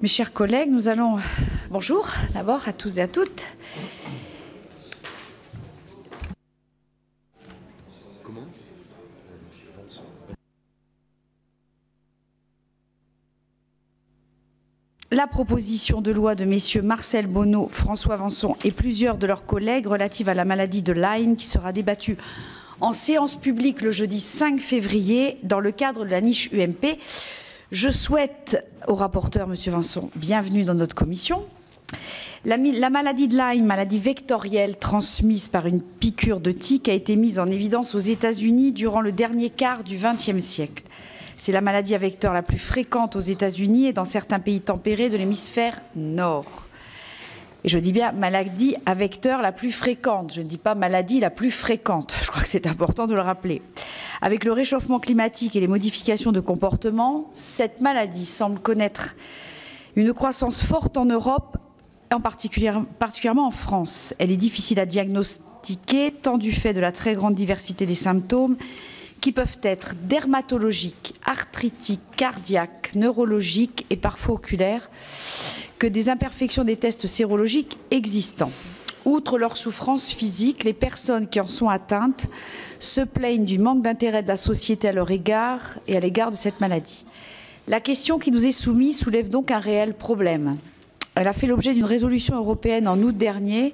Mes chers collègues, nous allons... Bonjour d'abord à tous et à toutes. La proposition de loi de messieurs Marcel Bono, François Vanson et plusieurs de leurs collègues relative à la maladie de Lyme qui sera débattue en séance publique le jeudi 5 février dans le cadre de la niche UMP. Je souhaite au rapporteur, monsieur Vanson, bienvenue dans notre commission. La maladie de Lyme, maladie vectorielle transmise par une piqûre de tique, a été mise en évidence aux États-Unis durant le dernier quart du XXe siècle. C'est la maladie à vecteur la plus fréquente aux États-Unis et dans certains pays tempérés de l'hémisphère nord. Et je dis bien maladie à vecteur la plus fréquente, je ne dis pas maladie la plus fréquente, je crois que c'est important de le rappeler. Avec le réchauffement climatique et les modifications de comportement, cette maladie semble connaître une croissance forte en Europe, particulièrement en France. Elle est difficile à diagnostiquer, tant du fait de la très grande diversité des symptômes, qui peuvent être dermatologiques, arthritiques, cardiaques, neurologiques et parfois oculaires, que des imperfections des tests sérologiques existants. Outre leur souffrance physique, les personnes qui en sont atteintes se plaignent du manque d'intérêt de la société à leur égard et à l'égard de cette maladie. La question qui nous est soumise soulève donc un réel problème. Elle a fait l'objet d'une résolution européenne en août dernier,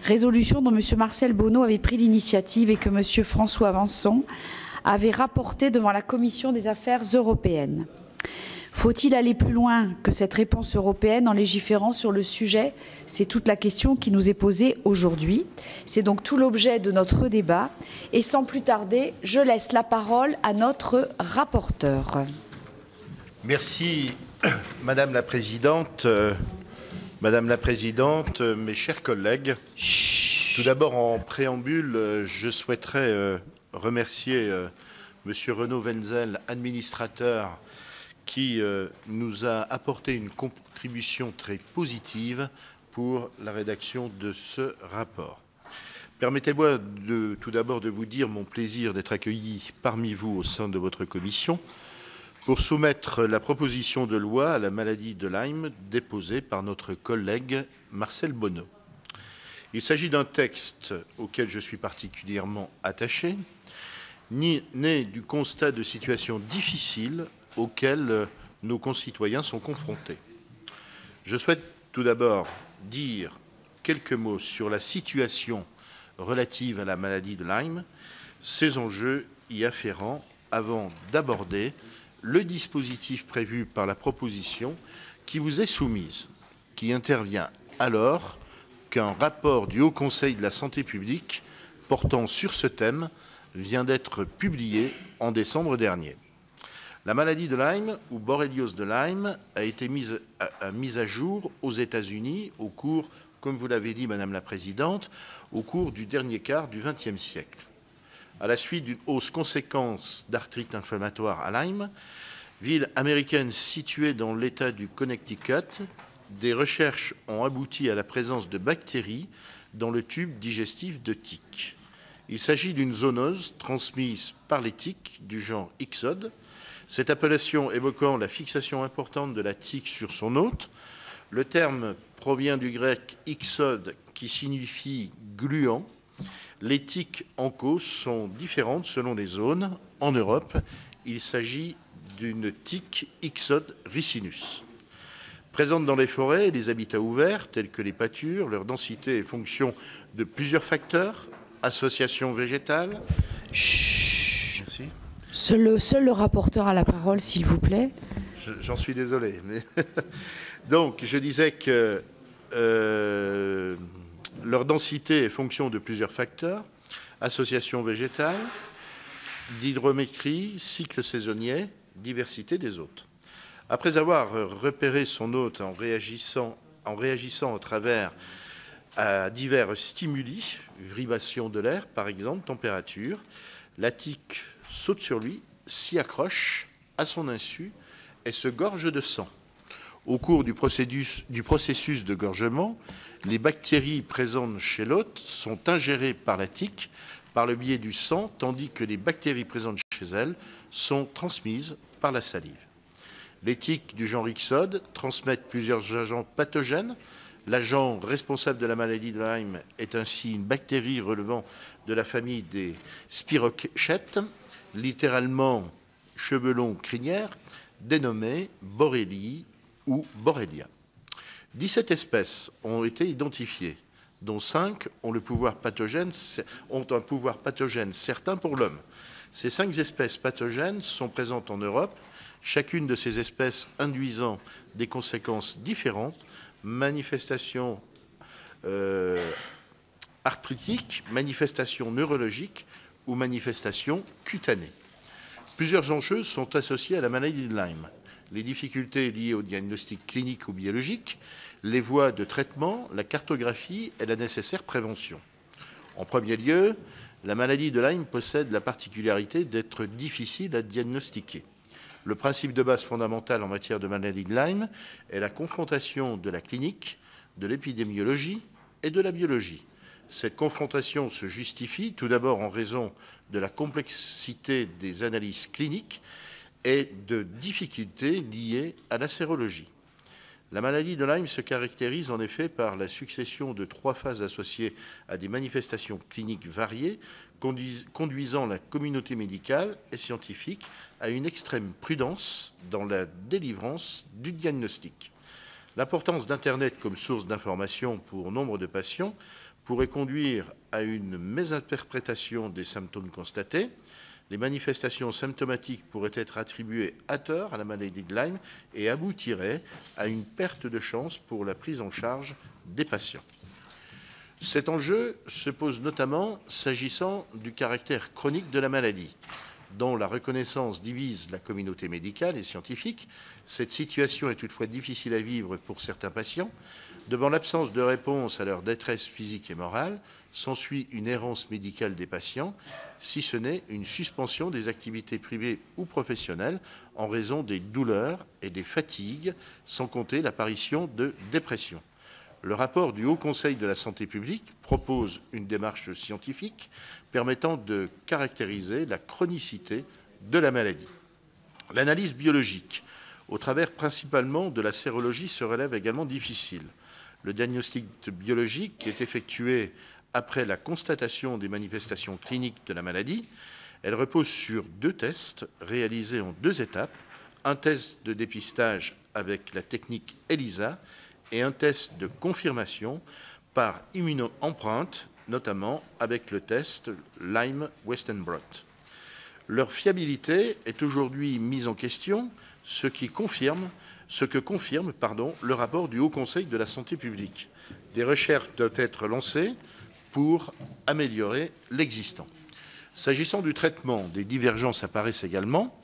résolution dont M. Marcel Bono avait pris l'initiative et que M. François Vanson avait rapporté devant la Commission des Affaires européennes. Faut-il aller plus loin que cette réponse européenne en légiférant sur le sujet? C'est toute la question qui nous est posée aujourd'hui. C'est donc tout l'objet de notre débat. Et sans plus tarder, je laisse la parole à notre rapporteur. Merci, Madame la Présidente. Mes chers collègues, tout d'abord en préambule, je souhaiterais remercier Monsieur Renaud Wenzel, administrateur, qui nous a apporté une contribution très positive pour la rédaction de ce rapport. Permettez-moi tout d'abord de vous dire mon plaisir d'être accueilli parmi vous au sein de votre commission pour soumettre la proposition de loi à la maladie de Lyme déposée par notre collègue Marcel Bono. Il s'agit d'un texte auquel je suis particulièrement attaché, né du constat de situations difficiles auxquelles nos concitoyens sont confrontés. Je souhaite tout d'abord dire quelques mots sur la situation relative à la maladie de Lyme, ses enjeux y afférents, avant d'aborder le dispositif prévu par la proposition qui vous est soumise, qui intervient alors qu'un rapport du Haut Conseil de la santé publique portant sur ce thème vient d'être publié en décembre dernier. La maladie de Lyme, ou borréliose de Lyme, a été mise à jour aux États-Unis au cours, comme vous l'avez dit, Madame la Présidente, au cours du dernier quart du XXe siècle. À la suite d'une hausse conséquente d'arthrite inflammatoire à Lyme, ville américaine située dans l'État du Connecticut, des recherches ont abouti à la présence de bactéries dans le tube digestif de tiques. Il s'agit d'une zoonose transmise par les tiques du genre Ixode, cette appellation évoquant la fixation importante de la tique sur son hôte. Le terme provient du grec Ixode qui signifie gluant. Les tiques en cause sont différentes selon les zones. En Europe, il s'agit d'une tique Ixode ricinus. Présente dans les forêts et les habitats ouverts, tels que les pâtures, leur densité est fonction de plusieurs facteurs, association végétale. Merci. Seul le rapporteur a la parole, s'il vous plaît. J'en suis désolé. Mais donc, je disais que leur densité est fonction de plusieurs facteurs, association végétale, d'hydrométrie, cycle saisonnier, diversité des hôtes. Après avoir repéré son hôte en réagissant au travers à divers stimuli, vibration de l'air par exemple, température, la tique saute sur lui, s'y accroche à son insu et se gorge de sang. Au cours du processus de gorgement, les bactéries présentes chez l'hôte sont ingérées par la tique par le biais du sang, tandis que les bactéries présentes chez elle sont transmises par la salive. Les tiques du genre Ixode transmettent plusieurs agents pathogènes. L'agent responsable de la maladie de Lyme est ainsi une bactérie relevant de la famille des spirochètes, littéralement cheveux longs crinières, dénommée Borrelia ou Borrelia. 17 espèces ont été identifiées, dont 5 ont un pouvoir pathogène certain pour l'homme. Ces 5 espèces pathogènes sont présentes en Europe, chacune de ces espèces induisant des conséquences différentes, manifestations arthritiques, manifestations neurologiques ou manifestations cutanées. Plusieurs enjeux sont associés à la maladie de Lyme. Les difficultés liées au diagnostic clinique ou biologique, les voies de traitement, la cartographie et la nécessaire prévention. En premier lieu, la maladie de Lyme possède la particularité d'être difficile à diagnostiquer. Le principe de base fondamental en matière de maladie de Lyme est la confrontation de la clinique, de l'épidémiologie et de la biologie. Cette confrontation se justifie tout d'abord en raison de la complexité des analyses cliniques et de difficultés liées à la sérologie. La maladie de Lyme se caractérise en effet par la succession de 3 phases associées à des manifestations cliniques variées, conduisant la communauté médicale et scientifique à une extrême prudence dans la délivrance du diagnostic. L'importance d'Internet comme source d'information pour nombre de patients pourrait conduire à une mésinterprétation des symptômes constatés. Les manifestations symptomatiques pourraient être attribuées à tort à la maladie de Lyme et aboutiraient à une perte de chance pour la prise en charge des patients. Cet enjeu se pose notamment s'agissant du caractère chronique de la maladie, dont la reconnaissance divise la communauté médicale et scientifique. Cette situation est toutefois difficile à vivre pour certains patients. Devant l'absence de réponse à leur détresse physique et morale, s'ensuit une errance médicale des patients, si ce n'est une suspension des activités privées ou professionnelles en raison des douleurs et des fatigues, sans compter l'apparition de dépression. Le rapport du Haut Conseil de la santé publique propose une démarche scientifique permettant de caractériser la chronicité de la maladie. L'analyse biologique, au travers principalement de la sérologie, se relève également difficile. Le diagnostic biologique est effectué après la constatation des manifestations cliniques de la maladie. Elle repose sur 2 tests réalisés en 2 étapes, un test de dépistage avec la technique ELISA et un test de confirmation par immuno-empreinte, notamment avec le test Lyme-Weston-Blot. Leur fiabilité est aujourd'hui mise en question, ce que confirme le rapport du Haut Conseil de la santé publique. Des recherches doivent être lancées pour améliorer l'existant. S'agissant du traitement, des divergences apparaissent également.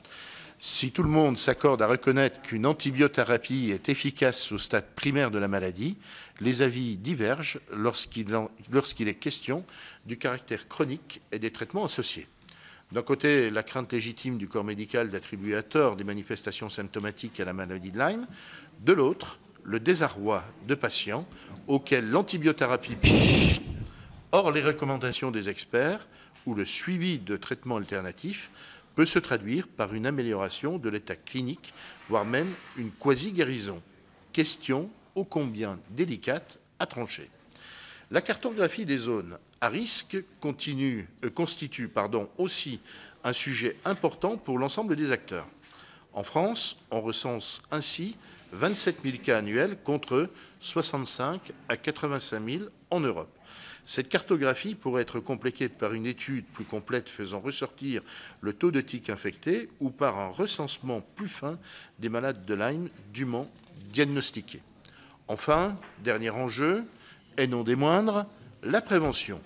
Si tout le monde s'accorde à reconnaître qu'une antibiothérapie est efficace au stade primaire de la maladie, les avis divergent lorsqu'il est question du caractère chronique et des traitements associés. D'un côté, la crainte légitime du corps médical d'attribuer à tort des manifestations symptomatiques à la maladie de Lyme. De l'autre, le désarroi de patients auxquels l'antibiothérapie, hors les recommandations des experts ou le suivi de traitements alternatifs, peut se traduire par une amélioration de l'état clinique, voire même une quasi-guérison. Question ô combien délicate à trancher. La cartographie des zones à risque constitue aussi un sujet important pour l'ensemble des acteurs. En France, on recense ainsi 27 000 cas annuels contre 65 à 85 000 en Europe. Cette cartographie pourrait être complétée par une étude plus complète faisant ressortir le taux de tiques infectés ou par un recensement plus fin des malades de Lyme dûment diagnostiqués. Enfin, dernier enjeu, et non des moindres, la prévention.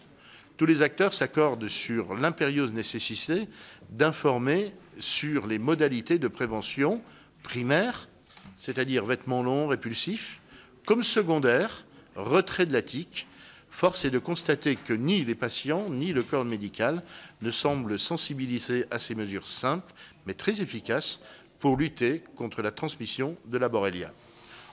Tous les acteurs s'accordent sur l'impérieuse nécessité d'informer sur les modalités de prévention primaire, c'est-à-dire vêtements longs, répulsifs, comme secondaire, retrait de la tique. Force est de constater que ni les patients ni le corps médical ne semblent sensibilisés à ces mesures simples, mais très efficaces pour lutter contre la transmission de la Borrelia.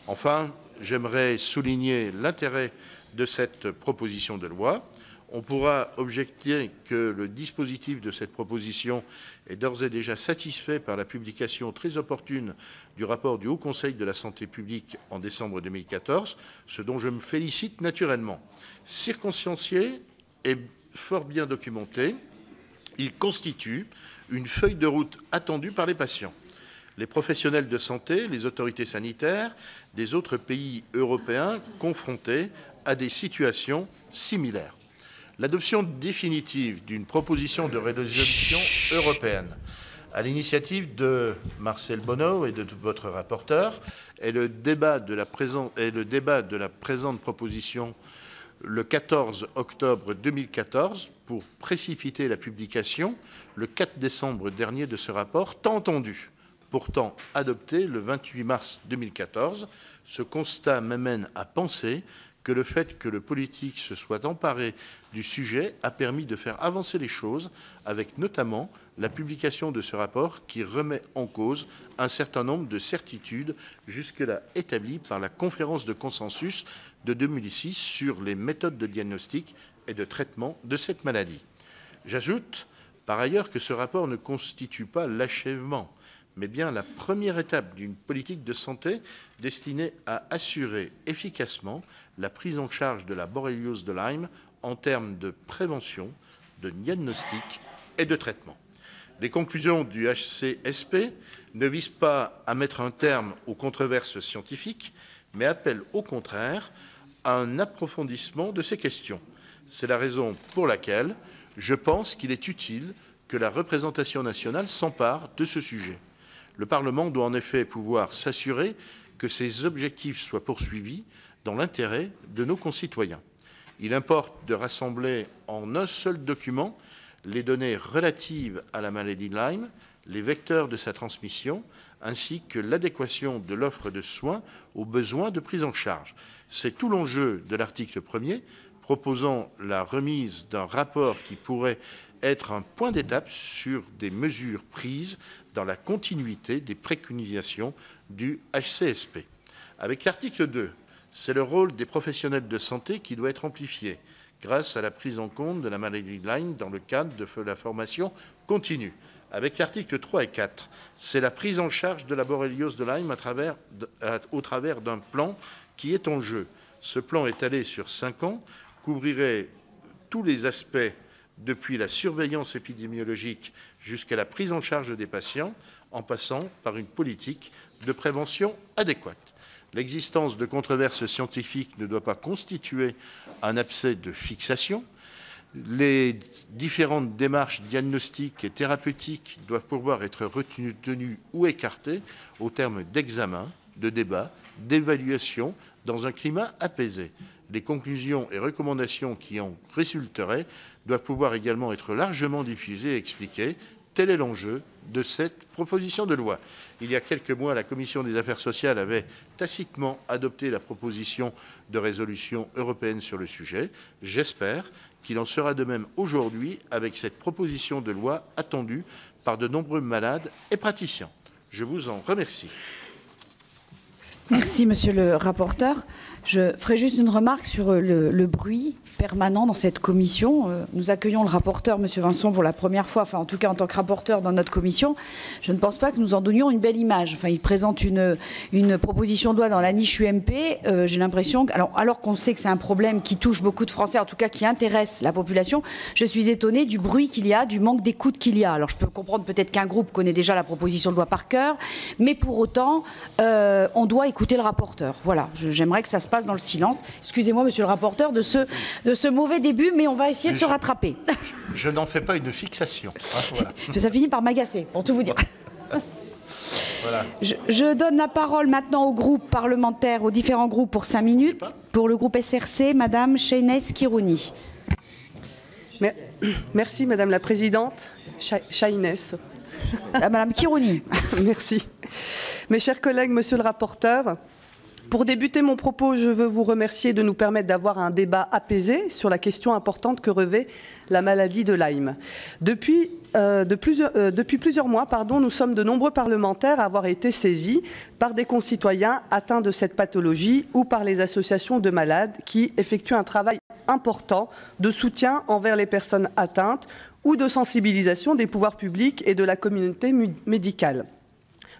Enfin, j'aimerais souligner l'intérêt de cette proposition de loi. On pourra objecter que le dispositif de cette proposition est d'ores et déjà satisfait par la publication très opportune du rapport du Haut Conseil de la santé publique en décembre 2014, ce dont je me félicite naturellement. Circonstancié et fort bien documenté, il constitue une feuille de route attendue par les patients, les professionnels de santé, les autorités sanitaires des autres pays européens confrontés à des situations similaires. L'adoption définitive d'une proposition de résolution européenne à l'initiative de Marcel Bono et de votre rapporteur et le débat de la présente proposition le 14 octobre 2014 pour précipiter la publication le 4 décembre dernier de ce rapport tant entendu, pourtant adopté le 28 mars 2014. Ce constat m'amène à penser que le fait que le politique se soit emparé du sujet a permis de faire avancer les choses, avec notamment la publication de ce rapport qui remet en cause un certain nombre de certitudes jusque-là établies par la conférence de consensus de 2006 sur les méthodes de diagnostic et de traitement de cette maladie. J'ajoute par ailleurs que ce rapport ne constitue pas l'achèvement, mais bien la première étape d'une politique de santé destinée à assurer efficacement la prise en charge de la borréliose de Lyme en termes de prévention, de diagnostic et de traitement. Les conclusions du HCSP ne visent pas à mettre un terme aux controverses scientifiques, mais appellent au contraire à un approfondissement de ces questions. C'est la raison pour laquelle je pense qu'il est utile que la représentation nationale s'empare de ce sujet. Le Parlement doit en effet pouvoir s'assurer que ces objectifs soient poursuivis dans l'intérêt de nos concitoyens. Il importe de rassembler en un seul document les données relatives à la maladie de Lyme, les vecteurs de sa transmission, ainsi que l'adéquation de l'offre de soins aux besoins de prise en charge. C'est tout l'enjeu de l'article 1er, proposant la remise d'un rapport qui pourrait être un point d'étape sur des mesures prises dans la continuité des préconisations du HCSP. Avec l'article 2, c'est le rôle des professionnels de santé qui doit être amplifié grâce à la prise en compte de la maladie de Lyme dans le cadre de la formation continue. Avec l'article 3 et 4, c'est la prise en charge de la borréliose de Lyme au travers d'un plan qui est en jeu. Ce plan étalé sur 5 ans couvrirait tous les aspects depuis la surveillance épidémiologique jusqu'à la prise en charge des patients, en passant par une politique de prévention adéquate. L'existence de controverses scientifiques ne doit pas constituer un abcès de fixation. Les différentes démarches diagnostiques et thérapeutiques doivent pouvoir être retenues ou écartées au terme d'examen, de débat, d'évaluation dans un climat apaisé. Les conclusions et recommandations qui en résulteraient doivent pouvoir également être largement diffusées et expliquées. Tel est l'enjeu de cette proposition de loi. Il y a quelques mois, la Commission des affaires sociales avait tacitement adopté la proposition de résolution européenne sur le sujet. J'espère qu'il en sera de même aujourd'hui avec cette proposition de loi attendue par de nombreux malades et praticiens. Je vous en remercie. Merci, monsieur le rapporteur. Je ferai juste une remarque sur le bruit permanent dans cette commission. Nous accueillons le rapporteur, monsieur Vincent, pour la première fois, enfin en tout cas en tant que rapporteur dans notre commission. Je ne pense pas que nous en donnions une belle image. Enfin, il présente une proposition de loi dans la niche UMP. J'ai l'impression, alors qu'on sait que c'est un problème qui touche beaucoup de Français, en tout cas qui intéresse la population, je suis étonnée du bruit qu'il y a, du manque d'écoute qu'il y a. Alors je peux comprendre peut-être qu'un groupe connaît déjà la proposition de loi par cœur, mais pour autant, on doit écouter le rapporteur. Voilà, j'aimerais que ça se passe dans le silence. Excusez-moi, monsieur le rapporteur, de ce mauvais début, mais on va essayer de se rattraper. Je n'en fais pas une fixation. Hein, voilà. Ça finit par m'agacer, pour tout vous dire. Voilà. Je donne la parole maintenant aux groupes parlementaires, aux différents groupes pour 5 minutes. Pour le groupe SRC, madame Shainès Kirouni. Merci, madame la présidente. Shainès. Madame Kirouni. Merci. Mes chers collègues, monsieur le rapporteur, pour débuter mon propos, je veux vous remercier de nous permettre d'avoir un débat apaisé sur la question importante que revêt la maladie de Lyme. Depuis plusieurs mois, nous sommes de nombreux parlementaires à avoir été saisis par des concitoyens atteints de cette pathologie ou par les associations de malades qui effectuent un travail important de soutien envers les personnes atteintes ou de sensibilisation des pouvoirs publics et de la communauté médicale.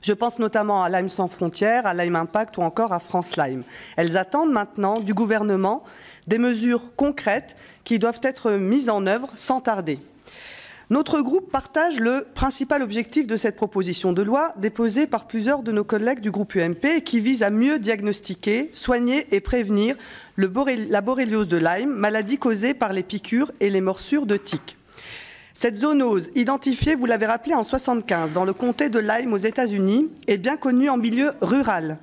Je pense notamment à Lyme sans frontières, à Lyme Impact ou encore à France Lyme. Elles attendent maintenant du gouvernement des mesures concrètes qui doivent être mises en œuvre sans tarder. Notre groupe partage le principal objectif de cette proposition de loi déposée par plusieurs de nos collègues du groupe UMP et qui vise à mieux diagnostiquer, soigner et prévenir la borréliose de Lyme, maladie causée par les piqûres et les morsures de tiques. Cette zoonose, identifiée, vous l'avez rappelé, en 1975 dans le comté de Lyme aux États-Unis, est bien connue en milieu rural.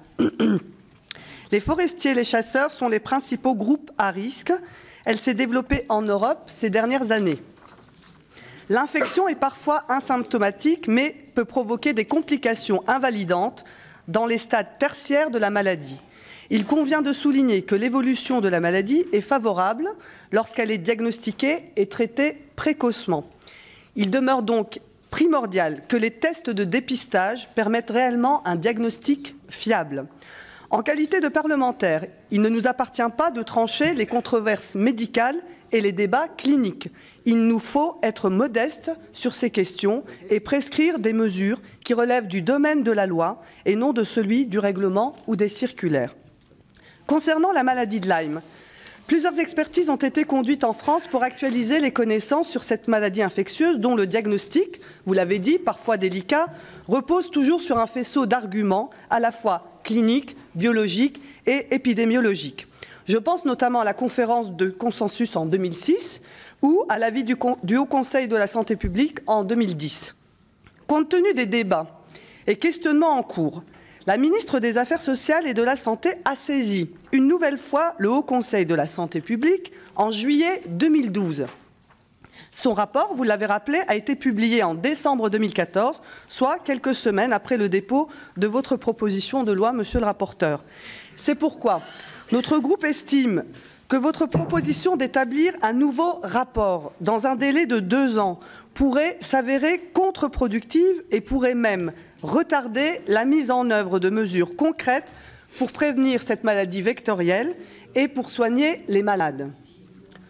Les forestiers et les chasseurs sont les principaux groupes à risque. Elle s'est développée en Europe ces dernières années. L'infection est parfois asymptomatique, mais peut provoquer des complications invalidantes dans les stades tertiaires de la maladie. Il convient de souligner que l'évolution de la maladie est favorable lorsqu'elle est diagnostiquée et traitée précocement. Il demeure donc primordial que les tests de dépistage permettent réellement un diagnostic fiable. En qualité de parlementaire, il ne nous appartient pas de trancher les controverses médicales et les débats cliniques. Il nous faut être modestes sur ces questions et prescrire des mesures qui relèvent du domaine de la loi et non de celui du règlement ou des circulaires. Concernant la maladie de Lyme, plusieurs expertises ont été conduites en France pour actualiser les connaissances sur cette maladie infectieuse dont le diagnostic, vous l'avez dit, parfois délicat, repose toujours sur un faisceau d'arguments à la fois cliniques, biologiques et épidémiologiques. Je pense notamment à la conférence de consensus en 2006 ou à l'avis du Haut Conseil de la santé publique en 2010. Compte tenu des débats et questionnements en cours, la ministre des Affaires sociales et de la Santé a saisi une nouvelle fois le Haut Conseil de la santé publique en juillet 2012. Son rapport, vous l'avez rappelé, a été publié en décembre 2014, soit quelques semaines après le dépôt de votre proposition de loi, monsieur le rapporteur. C'est pourquoi notre groupe estime que votre proposition d'établir un nouveau rapport dans un délai de 2 ans pourrait s'avérer contre-productive et pourrait même retarder la mise en œuvre de mesures concrètes pour prévenir cette maladie vectorielle et pour soigner les malades.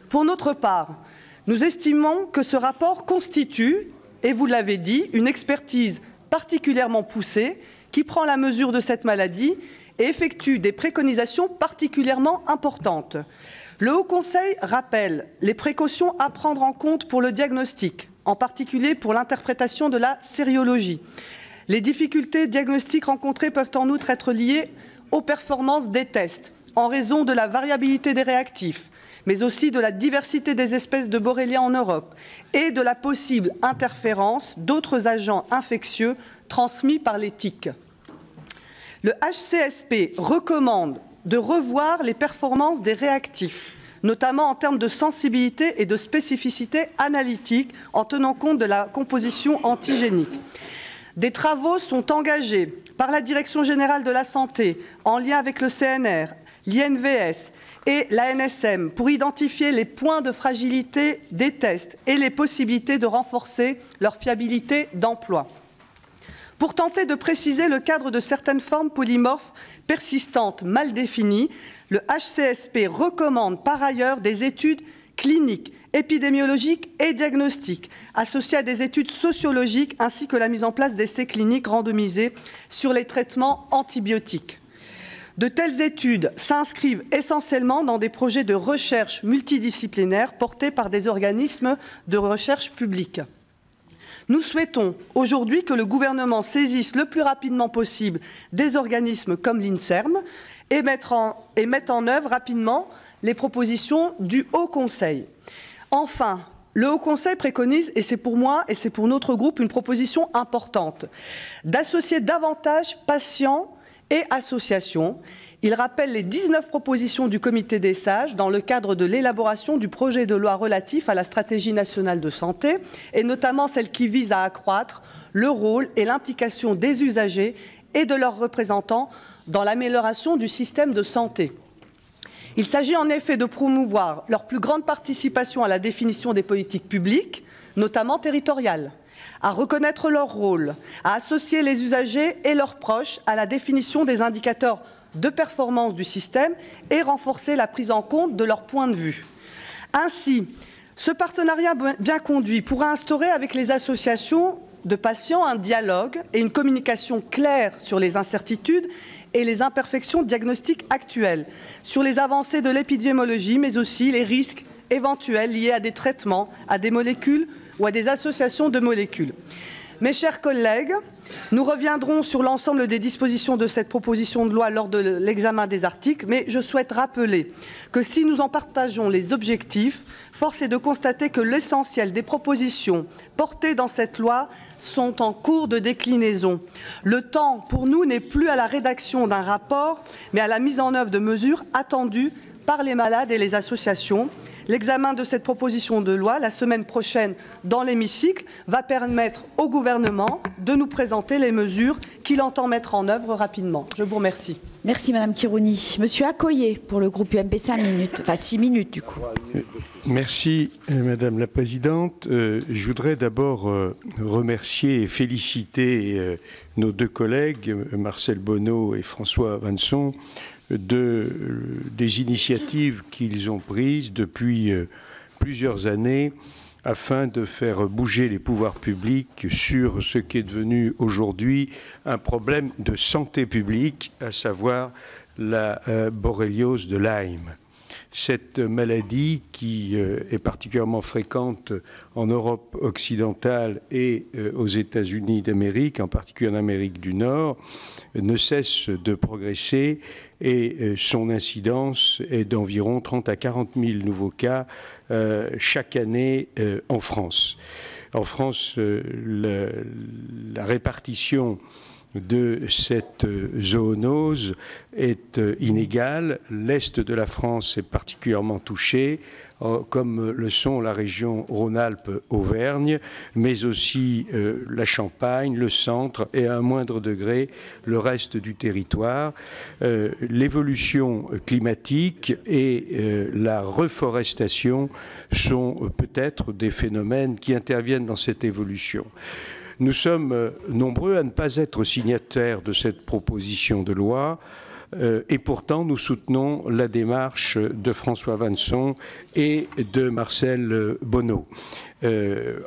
Pour notre part, nous estimons que ce rapport constitue, et vous l'avez dit, une expertise particulièrement poussée qui prend la mesure de cette maladie et effectue des préconisations particulièrement importantes. Le Haut Conseil rappelle les précautions à prendre en compte pour le diagnostic, en particulier pour l'interprétation de la sériologie. Les difficultés diagnostiques rencontrées peuvent en outre être liées aux performances des tests, en raison de la variabilité des réactifs, mais aussi de la diversité des espèces de Borrelia en Europe et de la possible interférence d'autres agents infectieux transmis par les tiques. Le HCSP recommande de revoir les performances des réactifs, notamment en termes de sensibilité et de spécificité analytique, en tenant compte de la composition antigénique. Des travaux sont engagés par la Direction générale de la santé, en lien avec le CNR, l'INVS et l'ANSM, pour identifier les points de fragilité des tests et les possibilités de renforcer leur fiabilité d'emploi. Pour tenter de préciser le cadre de certaines formes polymorphes persistantes mal définies, le HCSP recommande par ailleurs des études cliniques, épidémiologiques et diagnostiques, associées à des études sociologiques ainsi que la mise en place d'essais cliniques randomisés sur les traitements antibiotiques. De telles études s'inscrivent essentiellement dans des projets de recherche multidisciplinaires portés par des organismes de recherche publics. Nous souhaitons aujourd'hui que le gouvernement saisisse le plus rapidement possible des organismes comme l'INSERM et mette en œuvre rapidement les propositions du Haut Conseil. Enfin, le Haut Conseil préconise, et c'est pour moi et c'est pour notre groupe une proposition importante, d'associer davantage patients et associations. Il rappelle les 19 propositions du Comité des sages dans le cadre de l'élaboration du projet de loi relatif à la stratégie nationale de santé, et notamment celle qui vise à accroître le rôle et l'implication des usagers et de leurs représentants dans l'amélioration du système de santé. Il s'agit en effet de promouvoir leur plus grande participation à la définition des politiques publiques, notamment territoriales, à reconnaître leur rôle, à associer les usagers et leurs proches à la définition des indicateurs de performance du système et renforcer la prise en compte de leur point de vue. Ainsi, ce partenariat bien conduit pourra instaurer avec les associations de patients un dialogue et une communication claire sur les incertitudes et les imperfections diagnostiques actuelles, sur les avancées de l'épidémiologie, mais aussi les risques éventuels liés à des traitements, à des molécules ou à des associations de molécules. Mes chers collègues, nous reviendrons sur l'ensemble des dispositions de cette proposition de loi lors de l'examen des articles, mais je souhaite rappeler que si nous en partageons les objectifs, force est de constater que l'essentiel des propositions portées dans cette loi sont en cours de déclinaison. Le temps, pour nous, n'est plus à la rédaction d'un rapport, mais à la mise en œuvre de mesures attendues par les malades et les associations. L'examen de cette proposition de loi, la semaine prochaine, dans l'hémicycle, va permettre au gouvernement de nous présenter les mesures qu'il entend mettre en œuvre rapidement. Je vous remercie. Merci Madame Khirouni. Monsieur Accoyer, pour le groupe UMP, 5 minutes, enfin 6 minutes du coup. Merci Madame la Présidente. Je voudrais d'abord remercier et féliciter nos deux collègues, Marcel Bono et François Vanson, des initiatives qu'ils ont prises depuis plusieurs années afin de faire bouger les pouvoirs publics sur ce qui est devenu aujourd'hui un problème de santé publique, à savoir la borréliose de Lyme. Cette maladie qui est particulièrement fréquente en Europe occidentale et aux États-Unis d'Amérique, en particulier en Amérique du Nord, ne cesse de progresser et son incidence est d'environ 30 à 40 000 nouveaux cas chaque année en France. En France, la répartition de cette zoonose est inégale. L'est de la France est particulièrement touché, comme le sont la région Rhône-Alpes-Auvergne, mais aussi la Champagne, le centre et à un moindre degré le reste du territoire. L'évolution climatique et la reforestation sont peut-être des phénomènes qui interviennent dans cette évolution. Nous sommes nombreux à ne pas être signataires de cette proposition de loi et pourtant nous soutenons la démarche de François Vanson et de Marcel Bono.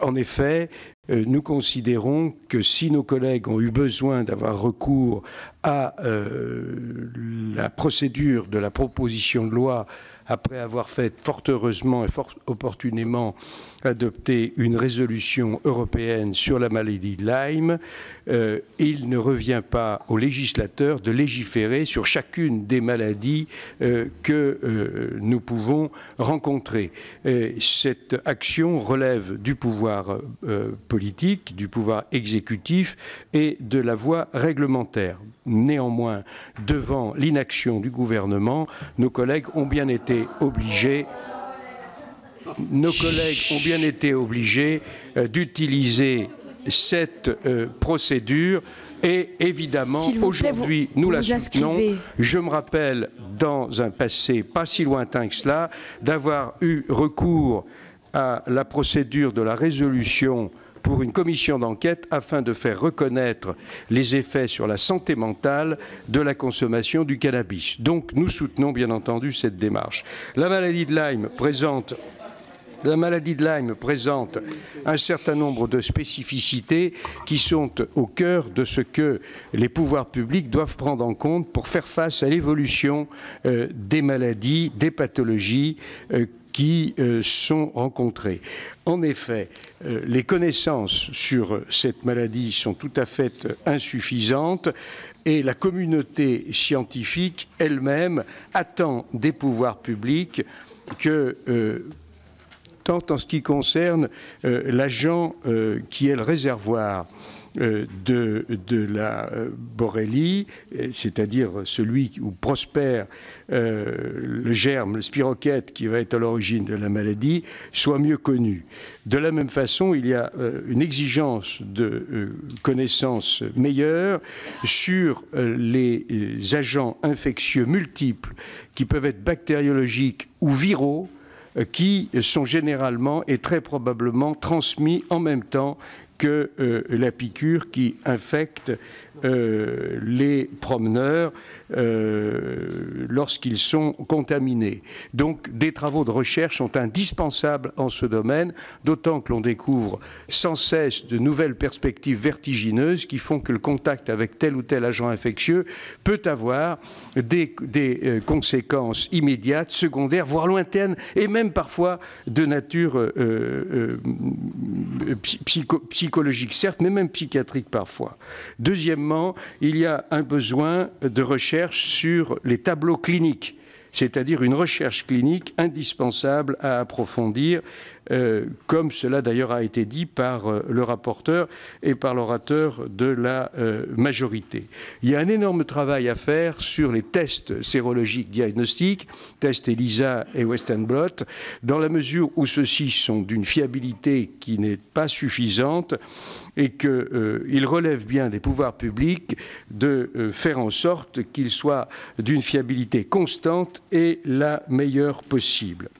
En effet, nous considérons que si nos collègues ont eu besoin d'avoir recours à la procédure de la proposition de loi après avoir fait fort heureusement et fort opportunément adopter une résolution européenne sur la maladie de Lyme, il ne revient pas aux législateurs de légiférer sur chacune des maladies que nous pouvons rencontrer. Cette action relève du pouvoir politique, du pouvoir exécutif et de la voie réglementaire. Néanmoins, devant l'inaction du gouvernement, nos collègues ont bien été obligés d'utiliser cette procédure et évidemment aujourd'hui nous la soutenons. Je me rappelle dans un passé pas si lointain que cela d'avoir eu recours à la procédure de la résolution pour une commission d'enquête afin de faire reconnaître les effets sur la santé mentale de la consommation du cannabis. Donc nous soutenons bien entendu cette démarche. La maladie de Lyme présente un certain nombre de spécificités qui sont au cœur de ce que les pouvoirs publics doivent prendre en compte pour faire face à l'évolution des maladies, des pathologies qui sont rencontrées. En effet, les connaissances sur cette maladie sont tout à fait insuffisantes et la communauté scientifique elle-même attend des pouvoirs publics que tant en ce qui concerne l'agent qui est le réservoir de la borrélie, c'est-à-dire celui où prospère le germe, le spirochète qui va être à l'origine de la maladie, soit mieux connu. De la même façon, il y a une exigence de connaissances meilleures sur les agents infectieux multiples qui peuvent être bactériologiques ou viraux, qui sont généralement et très probablement transmis en même temps que la piqûre qui infecte les promeneurs lorsqu'ils sont contaminés. Donc des travaux de recherche sont indispensables en ce domaine, d'autant que l'on découvre sans cesse de nouvelles perspectives vertigineuses qui font que le contact avec tel ou tel agent infectieux peut avoir des conséquences immédiates, secondaires, voire lointaines, et même parfois de nature psychologique, certes, mais même psychiatrique parfois. Deuxièmement, il y a un besoin de recherche sur les tableaux cliniques, c'est-à-dire une recherche clinique indispensable à approfondir, comme cela d'ailleurs a été dit par le rapporteur et par l'orateur de la majorité. Il y a un énorme travail à faire sur les tests sérologiques diagnostiques, tests ELISA et Western blot, dans la mesure où ceux-ci sont d'une fiabilité qui n'est pas suffisante et qu'il relève bien des pouvoirs publics de faire en sorte qu'ils soient d'une fiabilité constante et la meilleure possible.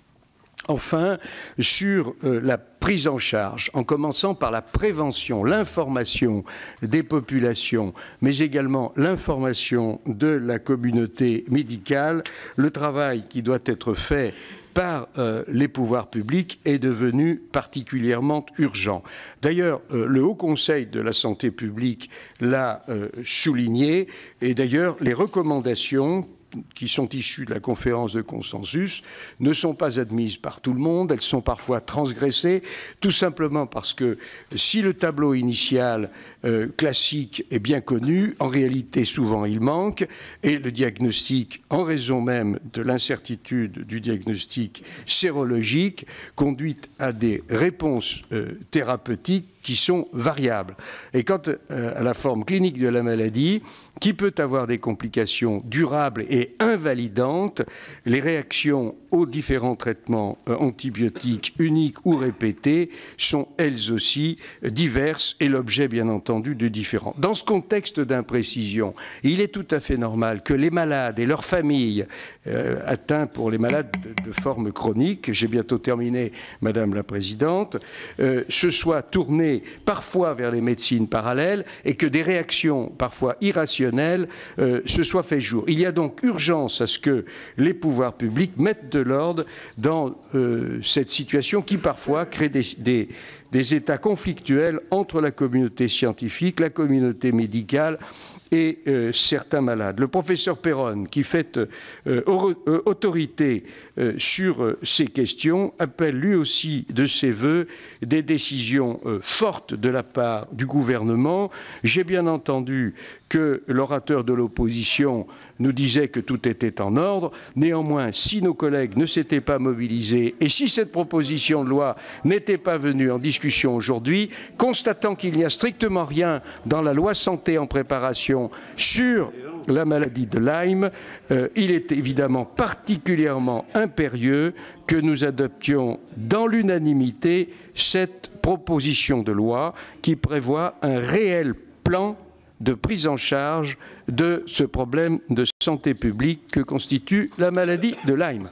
Enfin, sur la prise en charge, en commençant par la prévention, l'information des populations, mais également l'information de la communauté médicale, le travail qui doit être fait par les pouvoirs publics est devenu particulièrement urgent. D'ailleurs, le Haut Conseil de la santé publique l'a souligné, et d'ailleurs les recommandations qui sont issues de la conférence de consensus ne sont pas admises par tout le monde, elles sont parfois transgressées, tout simplement parce que si le tableau initial classique est bien connu, en réalité souvent il manque, et le diagnostic, en raison même de l'incertitude du diagnostic sérologique, conduit à des réponses thérapeutiques qui sont variables. Et quant à la forme clinique de la maladie, qui peut avoir des complications durables et invalidantes, les réactions aux différents traitements antibiotiques uniques ou répétés sont elles aussi diverses et l'objet bien entendu de différents. Dans ce contexte d'imprécision, il est tout à fait normal que les malades et leurs familles atteints pour les malades de forme chronique, j'ai bientôt terminé Madame la Présidente, se soient tournés parfois vers les médecines parallèles et que des réactions parfois irrationnelles se soient fait jour. Il y a donc urgence à ce que les pouvoirs publics mettent de l'ordre dans cette situation qui parfois crée des états conflictuels entre la communauté scientifique, la communauté médicale et certains malades. Le professeur Perron, qui fait autorité sur ces questions, appelle lui aussi de ses voeux des décisions fortes de la part du gouvernement. J'ai bien entendu que l'orateur de l'opposition nous disait que tout était en ordre. Néanmoins, si nos collègues ne s'étaient pas mobilisés et si cette proposition de loi n'était pas venue en discussion aujourd'hui, constatant qu'il n'y a strictement rien dans la loi santé en préparation sur la maladie de Lyme, il est évidemment particulièrement impérieux que nous adoptions dans l'unanimité cette proposition de loi qui prévoit un réel plan de prise en charge de ce problème de santé publique que constitue la maladie de Lyme.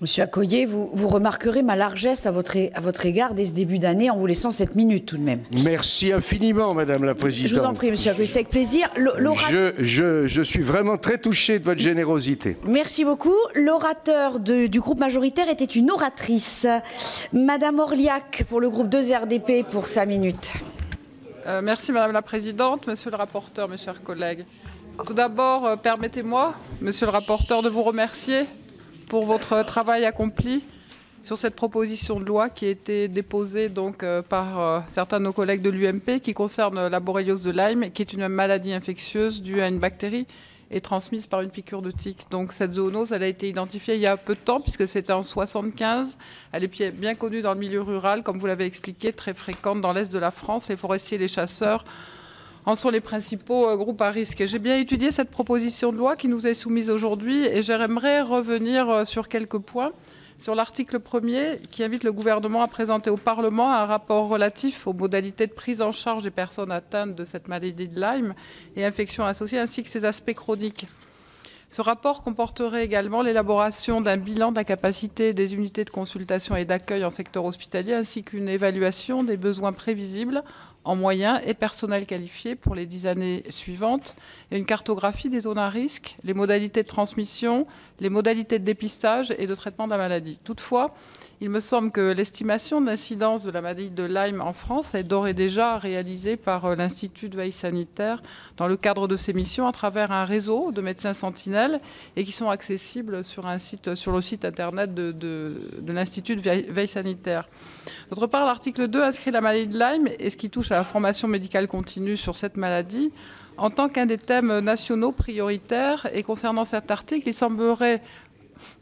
Monsieur Accoyer, vous remarquerez ma largesse à votre égard dès ce début d'année en vous laissant 7 minutes tout de même. Merci infiniment, Madame la Présidente. Je vous en prie, Monsieur Accoyer, c'est avec plaisir. Je suis vraiment très touché de votre générosité. Merci beaucoup. L'orateur du groupe majoritaire était une oratrice. Madame Orliac pour le groupe 2RDP pour 5 minutes. Merci Madame la Présidente, Monsieur le rapporteur, mes chers collègues. Tout d'abord, permettez-moi, Monsieur le rapporteur, de vous remercier pour votre travail accompli sur cette proposition de loi qui a été déposée donc, par certains de nos collègues de l'UMP qui concerne la borréliose de Lyme, qui est une maladie infectieuse due à une bactérie et transmise par une piqûre de tique. Donc cette zoonose, elle a été identifiée il y a peu de temps, puisque c'était en 1975. Elle est bien connue dans le milieu rural, comme vous l'avez expliqué, très fréquente dans l'est de la France. Les forestiers et les chasseurs en sont les principaux groupes à risque. J'ai bien étudié cette proposition de loi qui nous est soumise aujourd'hui et j'aimerais revenir sur quelques points. Sur l'article 1er qui invite le gouvernement à présenter au Parlement un rapport relatif aux modalités de prise en charge des personnes atteintes de cette maladie de Lyme et infections associées ainsi que ses aspects chroniques. Ce rapport comporterait également l'élaboration d'un bilan de la capacité des unités de consultation et d'accueil en secteur hospitalier ainsi qu'une évaluation des besoins prévisibles en moyens et personnel qualifié pour les 10 années suivantes, et une cartographie des zones à risque, les modalités de transmission, les modalités de dépistage et de traitement de la maladie. Toutefois, il me semble que l'estimation de l'incidence de la maladie de Lyme en France est d'ores et déjà réalisée par l'Institut de veille sanitaire dans le cadre de ses missions à travers un réseau de médecins sentinelles et qui sont accessibles sur le site internet de l'Institut de veille sanitaire. D'autre part, l'article 2 inscrit la maladie de Lyme et ce qui touche à la formation médicale continue sur cette maladie en tant qu'un des thèmes nationaux prioritaires. Et concernant cet article, il semblerait,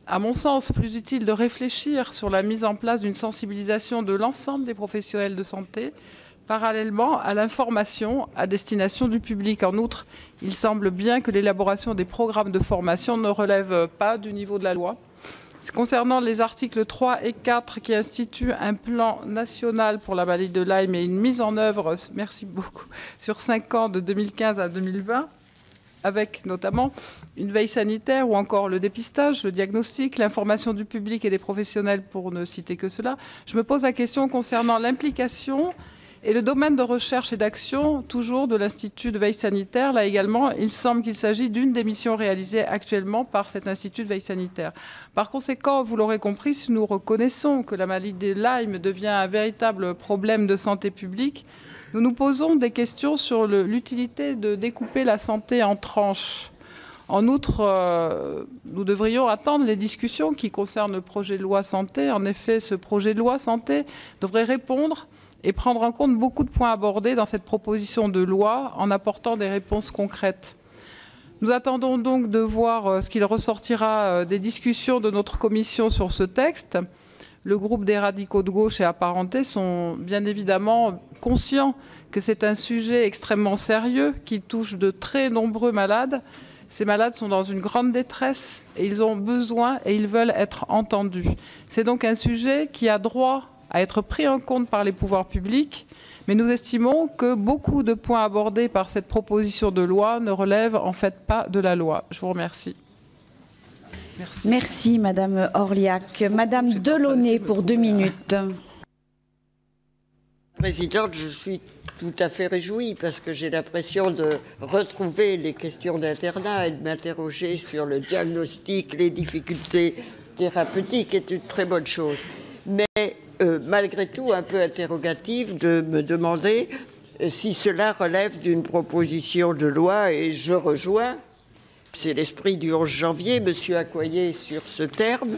à mon sens, plus utile de réfléchir sur la mise en place d'une sensibilisation de l'ensemble des professionnels de santé, parallèlement à l'information à destination du public. En outre, il semble bien que l'élaboration des programmes de formation ne relève pas du niveau de la loi. Concernant les articles 3 et 4 qui instituent un plan national pour la maladie de Lyme et une mise en œuvre, merci beaucoup, sur 5 ans de 2015 à 2020, avec notamment une veille sanitaire ou encore le dépistage, le diagnostic, l'information du public et des professionnels, pour ne citer que cela, je me pose la question concernant l'implication et le domaine de recherche et d'action, toujours de l'Institut de veille sanitaire. Là également, il semble qu'il s'agit d'une des missions réalisées actuellement par cet Institut de veille sanitaire. Par conséquent, vous l'aurez compris, si nous reconnaissons que la maladie de Lyme devient un véritable problème de santé publique, nous nous posons des questions sur l'utilité de découper la santé en tranches. En outre, nous devrions attendre les discussions qui concernent le projet de loi santé. En effet, ce projet de loi santé devrait répondre et prendre en compte beaucoup de points abordés dans cette proposition de loi en apportant des réponses concrètes. Nous attendons donc de voir ce qu'il ressortira des discussions de notre commission sur ce texte. Le groupe des radicaux de gauche et apparentés sont bien évidemment conscients que c'est un sujet extrêmement sérieux qui touche de très nombreux malades. Ces malades sont dans une grande détresse et ils ont besoin et ils veulent être entendus. C'est donc un sujet qui a droit à être pris en compte par les pouvoirs publics, mais nous estimons que beaucoup de points abordés par cette proposition de loi ne relèvent en fait pas de la loi. Je vous remercie. Merci. Merci Madame Orliac. Madame Delaunay pour 2 minutes. Présidente, je suis tout à fait réjouie parce que j'ai l'impression de retrouver les questions d'internat et de m'interroger sur le diagnostic, les difficultés thérapeutiques est une très bonne chose. Mais malgré tout, un peu interrogative de me demander si cela relève d'une proposition de loi, et je rejoins, c'est l'esprit du 11 janvier, M. Accoyer sur ce terme.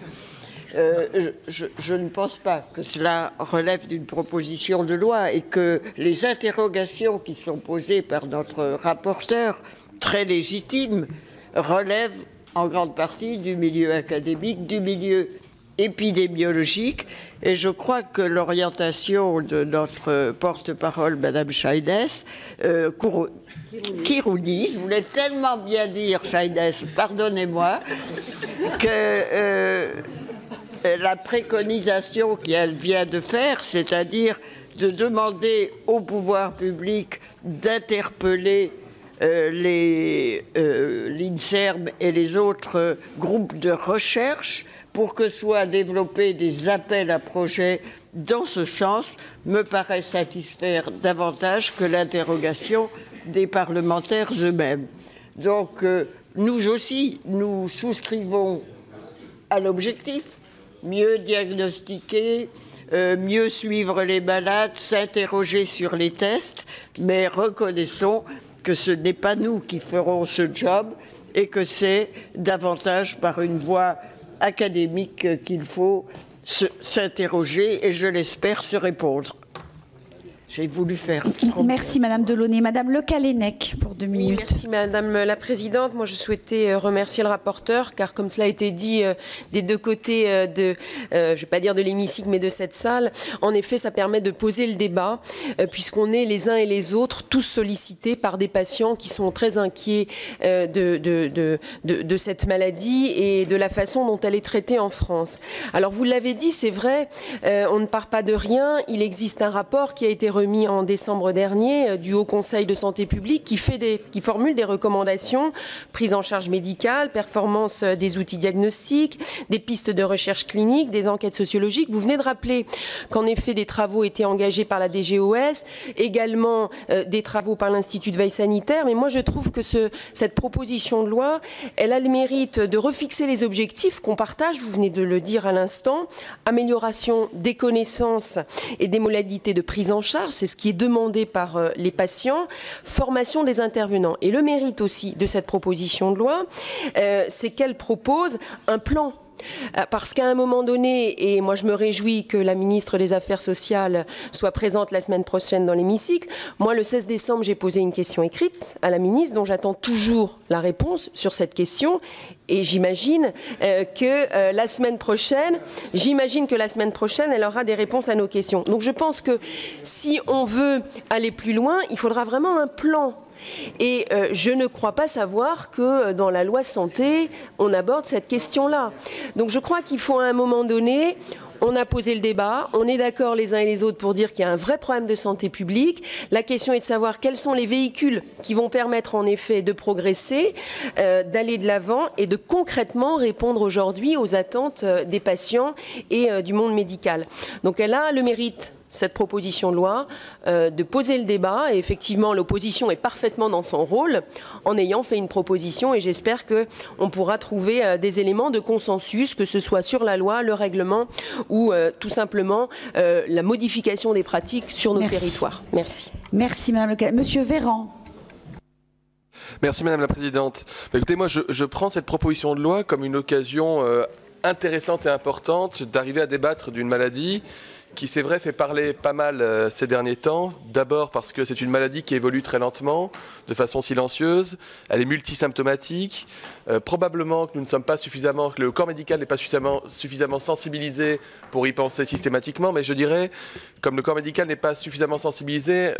Je ne pense pas que cela relève d'une proposition de loi et que les interrogations qui sont posées par notre rapporteur, très légitimes, relèvent en grande partie du milieu académique, du milieu épidémiologique, et je crois que l'orientation de notre porte-parole, Madame Chaïnes, Khirouni, je voulais tellement bien dire Chaïnes, pardonnez-moi, que la préconisation qu'elle vient de faire, c'est-à-dire de demander au pouvoir public d'interpeller l'INSERM et les autres groupes de recherche pour que soient développés des appels à projets dans ce sens, me paraît satisfaire davantage que l'interrogation des parlementaires eux-mêmes. Donc, nous aussi, nous souscrivons à l'objectif, mieux diagnostiquer, mieux suivre les malades, s'interroger sur les tests, mais reconnaissons que ce n'est pas nous qui ferons ce job et que c'est davantage par une voie académique qu'il faut s'interroger et, je l'espère, se répondre. J'ai voulu faire. Merci Madame Delaunay. Madame Le Callennec pour 2 minutes. Oui, merci Madame la Présidente. Moi je souhaitais remercier le rapporteur car comme cela a été dit des deux côtés de, je ne vais pas dire de l'hémicycle mais de cette salle, en effet ça permet de poser le débat puisqu'on est les uns et les autres tous sollicités par des patients qui sont très inquiets de cette maladie et de la façon dont elle est traitée en France. Alors vous l'avez dit, c'est vrai, on ne part pas de rien. Il existe un rapport qui a été remis en décembre dernier du Haut Conseil de santé publique qui formule des recommandations, prise en charge médicale, performance des outils diagnostiques, des pistes de recherche clinique, des enquêtes sociologiques. Vous venez de rappeler qu'en effet des travaux étaient engagés par la DGOS, également des travaux par l'Institut de veille sanitaire, mais moi je trouve que cette proposition de loi, elle a le mérite de refixer les objectifs qu'on partage, vous venez de le dire à l'instant, amélioration des connaissances et des modalités de prise en charge, c'est ce qui est demandé par les patients, formation des intervenants. Et le mérite aussi de cette proposition de loi, c'est qu'elle propose un plan. Parce qu'à un moment donné, et moi je me réjouis que la ministre des Affaires sociales soit présente la semaine prochaine dans l'hémicycle, moi le 16 décembre j'ai posé une question écrite à la ministre dont j'attends toujours la réponse sur cette question et j'imagine que la semaine prochaine, elle aura des réponses à nos questions. Donc je pense que si on veut aller plus loin, il faudra vraiment un plan. Et je ne crois pas savoir que dans la loi santé, on aborde cette question-là. Donc je crois qu'il faut à un moment donné, on a posé le débat, on est d'accord les uns et les autres pour dire qu'il y a un vrai problème de santé publique. La question est de savoir quels sont les véhicules qui vont permettre en effet de progresser, d'aller de l'avant et de concrètement répondre aujourd'hui aux attentes des patients et du monde médical. Donc elle a le mérite, cette proposition de loi, de poser le débat. Et effectivement, l'opposition est parfaitement dans son rôle en ayant fait une proposition. Et j'espère qu'on pourra trouver des éléments de consensus, que ce soit sur la loi, le règlement ou tout simplement la modification des pratiques sur nos territoires. Merci. Merci, Madame le Président. Monsieur Véran. Merci, Madame la Présidente. Écoutez, moi, je prends cette proposition de loi comme une occasion intéressante et importante d'arriver à débattre d'une maladie qui, c'est vrai, fait parler pas mal ces derniers temps. D'abord parce que c'est une maladie qui évolue très lentement, de façon silencieuse. Elle est multisymptomatique. Probablement que nous ne sommes pas suffisamment, que le corps médical n'est pas suffisamment sensibilisé pour y penser systématiquement. Mais je dirais, comme le corps médical n'est pas suffisamment sensibilisé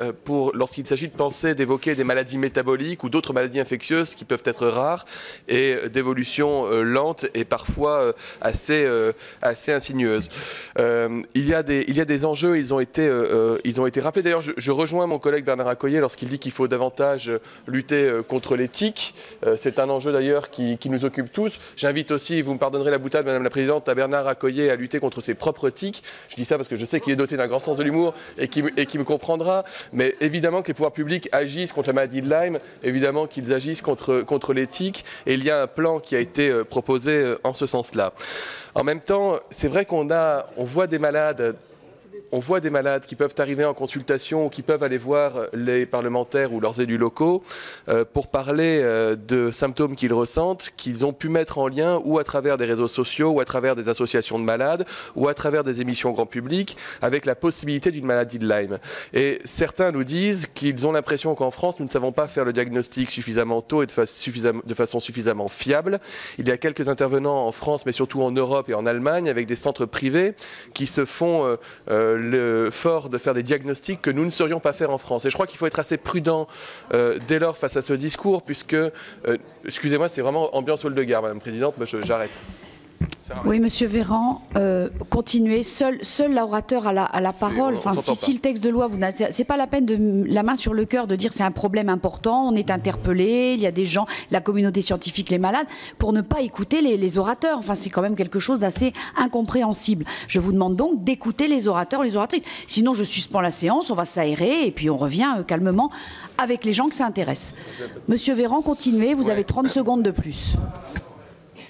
lorsqu'il s'agit de penser, d'évoquer des maladies métaboliques ou d'autres maladies infectieuses qui peuvent être rares et d'évolution lente et parfois assez insinueuse. Il y a des enjeux, ils ont été rappelés. D'ailleurs, je rejoins mon collègue Bernard Accoyer lorsqu'il dit qu'il faut davantage lutter contre les tics. C'est un enjeu d'ailleurs qui nous occupe tous. J'invite aussi, vous me pardonnerez la boutade, Madame la Présidente, à Bernard Accoyer à lutter contre ses propres tics. Je dis ça parce que je sais qu'il est doté d'un grand sens de l'humour et qui me comprendra. Mais évidemment que les pouvoirs publics agissent contre la maladie de Lyme, évidemment qu'ils agissent contre les tics. Et il y a un plan qui a été proposé en ce sens-là. En même temps, c'est vrai qu'on voit des malades qui peuvent arriver en consultation ou qui peuvent aller voir les parlementaires ou leurs élus locaux pour parler de symptômes qu'ils ressentent, qu'ils ont pu mettre en lien ou à travers des réseaux sociaux ou à travers des associations de malades ou à travers des émissions grand public avec la possibilité d'une maladie de Lyme. Et certains nous disent qu'ils ont l'impression qu'en France, nous ne savons pas faire le diagnostic suffisamment tôt et de façon suffisamment fiable. Il y a quelques intervenants en France, mais surtout en Europe et en Allemagne, avec des centres privés qui se font l'effort de faire des diagnostics que nous ne saurions pas faire en France. Et je crois qu'il faut être assez prudent dès lors face à ce discours, puisque, excusez-moi, c'est vraiment ambiance hall de gare, Madame la Présidente, j'arrête. Oui, Monsieur Véran, continuez. Seul l'orateur a la parole. Enfin, si le texte de loi, c'est pas la peine de la main sur le cœur de dire c'est un problème important, on est interpellé, il y a des gens, la communauté scientifique, les malades, pour ne pas écouter les orateurs. Enfin, c'est quand même quelque chose d'assez incompréhensible. Je vous demande donc d'écouter les orateurs, les oratrices. Sinon, je suspends la séance, on va s'aérer et puis on revient calmement avec les gens que ça intéresse. Monsieur Véran, continuez. Vous avez 30 secondes de plus.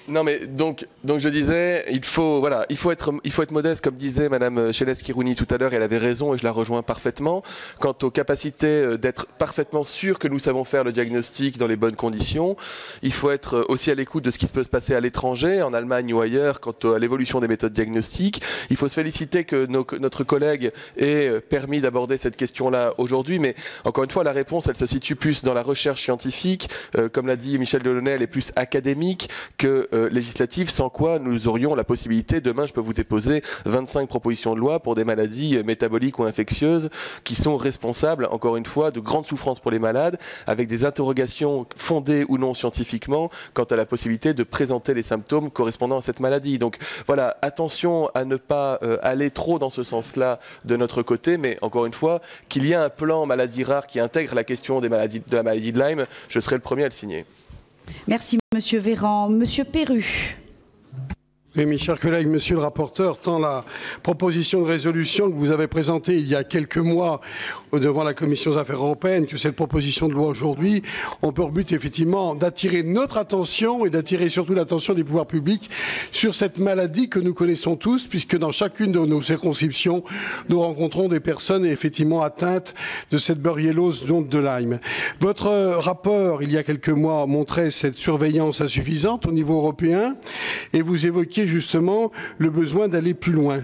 Non mais donc je disais, il faut être modeste, comme disait Madame Chelès-Kirouni tout à l'heure, elle avait raison et je la rejoins parfaitement, quant aux capacités d'être parfaitement sûr que nous savons faire le diagnostic dans les bonnes conditions. Il faut être aussi à l'écoute de ce qui peut se passer à l'étranger, en Allemagne ou ailleurs, quant à l'évolution des méthodes diagnostiques. Il faut se féliciter que notre collègue ait permis d'aborder cette question-là aujourd'hui, mais encore une fois, la réponse, elle se situe plus dans la recherche scientifique, comme l'a dit Michel Delaunay, elle est plus académique que législative, sans quoi nous aurions la possibilité, demain je peux vous déposer 25 propositions de loi pour des maladies métaboliques ou infectieuses qui sont responsables, encore une fois, de grandes souffrances pour les malades, avec des interrogations fondées ou non scientifiquement quant à la possibilité de présenter les symptômes correspondant à cette maladie. Donc voilà, attention à ne pas aller trop dans ce sens-là de notre côté, mais encore une fois, qu'il y ait un plan maladies rares qui intègre la question de la maladie de Lyme, je serai le premier à le signer. Merci Monsieur Véran. Monsieur Perru. Oui, mes chers collègues, monsieur le rapporteur, tant la proposition de résolution que vous avez présentée il y a quelques mois devant la Commission des affaires européennes que cette proposition de loi aujourd'hui ont pour but effectivement d'attirer notre attention et d'attirer surtout l'attention des pouvoirs publics sur cette maladie que nous connaissons tous, puisque dans chacune de nos circonscriptions, nous rencontrons des personnes effectivement atteintes de cette borréliose de Lyme. Votre rapport, il y a quelques mois, montrait cette surveillance insuffisante au niveau européen et vous évoquiez justement le besoin d'aller plus loin,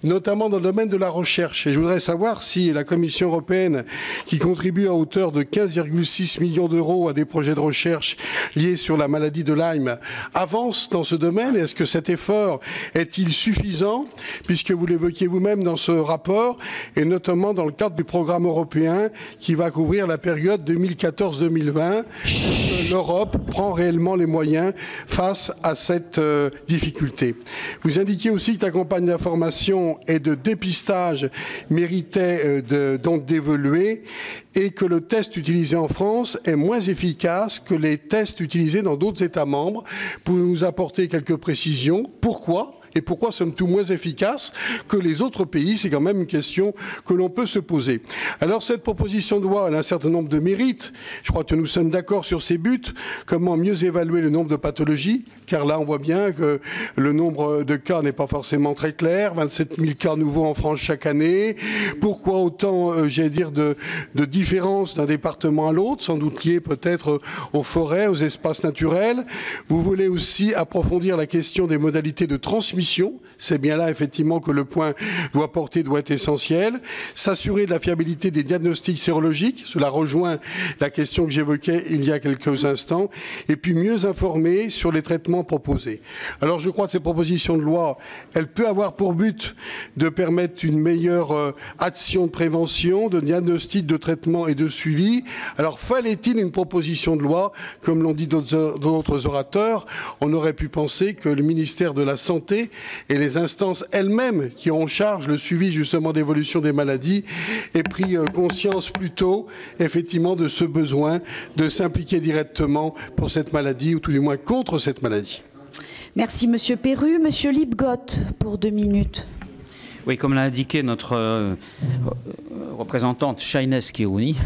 notamment dans le domaine de la recherche. Et je voudrais savoir si la Commission européenne, qui contribue à hauteur de 15,6 millions d'euros à des projets de recherche liés sur la maladie de Lyme, avance dans ce domaine. Est-ce que cet effort est-il suffisant, puisque vous l'évoquiez vous-même dans ce rapport, et notamment dans le cadre du programme européen qui va couvrir la période 2014-2020, l'Europe prend réellement les moyens face à cette difficulté. Vous indiquez aussi que la campagne d'information et de dépistage méritait donc d'évoluer et que le test utilisé en France est moins efficace que les tests utilisés dans d'autres États membres. Pouvez-vous nous apporter quelques précisions? Pourquoi? Et pourquoi sommes-nous moins efficaces que les autres pays? C'est quand même une question que l'on peut se poser. Alors cette proposition de loi a un certain nombre de mérites. Je crois que nous sommes d'accord sur ses buts. Comment mieux évaluer le nombre de pathologies? Car là, on voit bien que le nombre de cas n'est pas forcément très clair. 27 000 cas nouveaux en France chaque année. Pourquoi autant, j'allais dire, de différences d'un département à l'autre? Sans doute lié peut-être aux forêts, aux espaces naturels. Vous voulez aussi approfondir la question des modalités de transmission. C'est bien là, effectivement, que le point doit être essentiel. S'assurer de la fiabilité des diagnostics sérologiques. Cela rejoint la question que j'évoquais il y a quelques instants. Et puis mieux informer sur les traitements proposés. Alors je crois que cette proposition de loi, elle peut avoir pour but de permettre une meilleure action de prévention, de diagnostic, de traitement et de suivi. Alors fallait-il une proposition de loi? Comme l'ont dit d'autres orateurs, on aurait pu penser que le ministère de la Santé et les instances elles-mêmes qui ont en charge le suivi justement d'évolution des maladies aient pris conscience plus tôt effectivement de ce besoin de s'impliquer directement pour cette maladie ou tout du moins contre cette maladie. Merci Monsieur Perru. Monsieur Liebgott pour 2 minutes. Oui, comme l'a indiqué notre représentante Shaines Kiruni,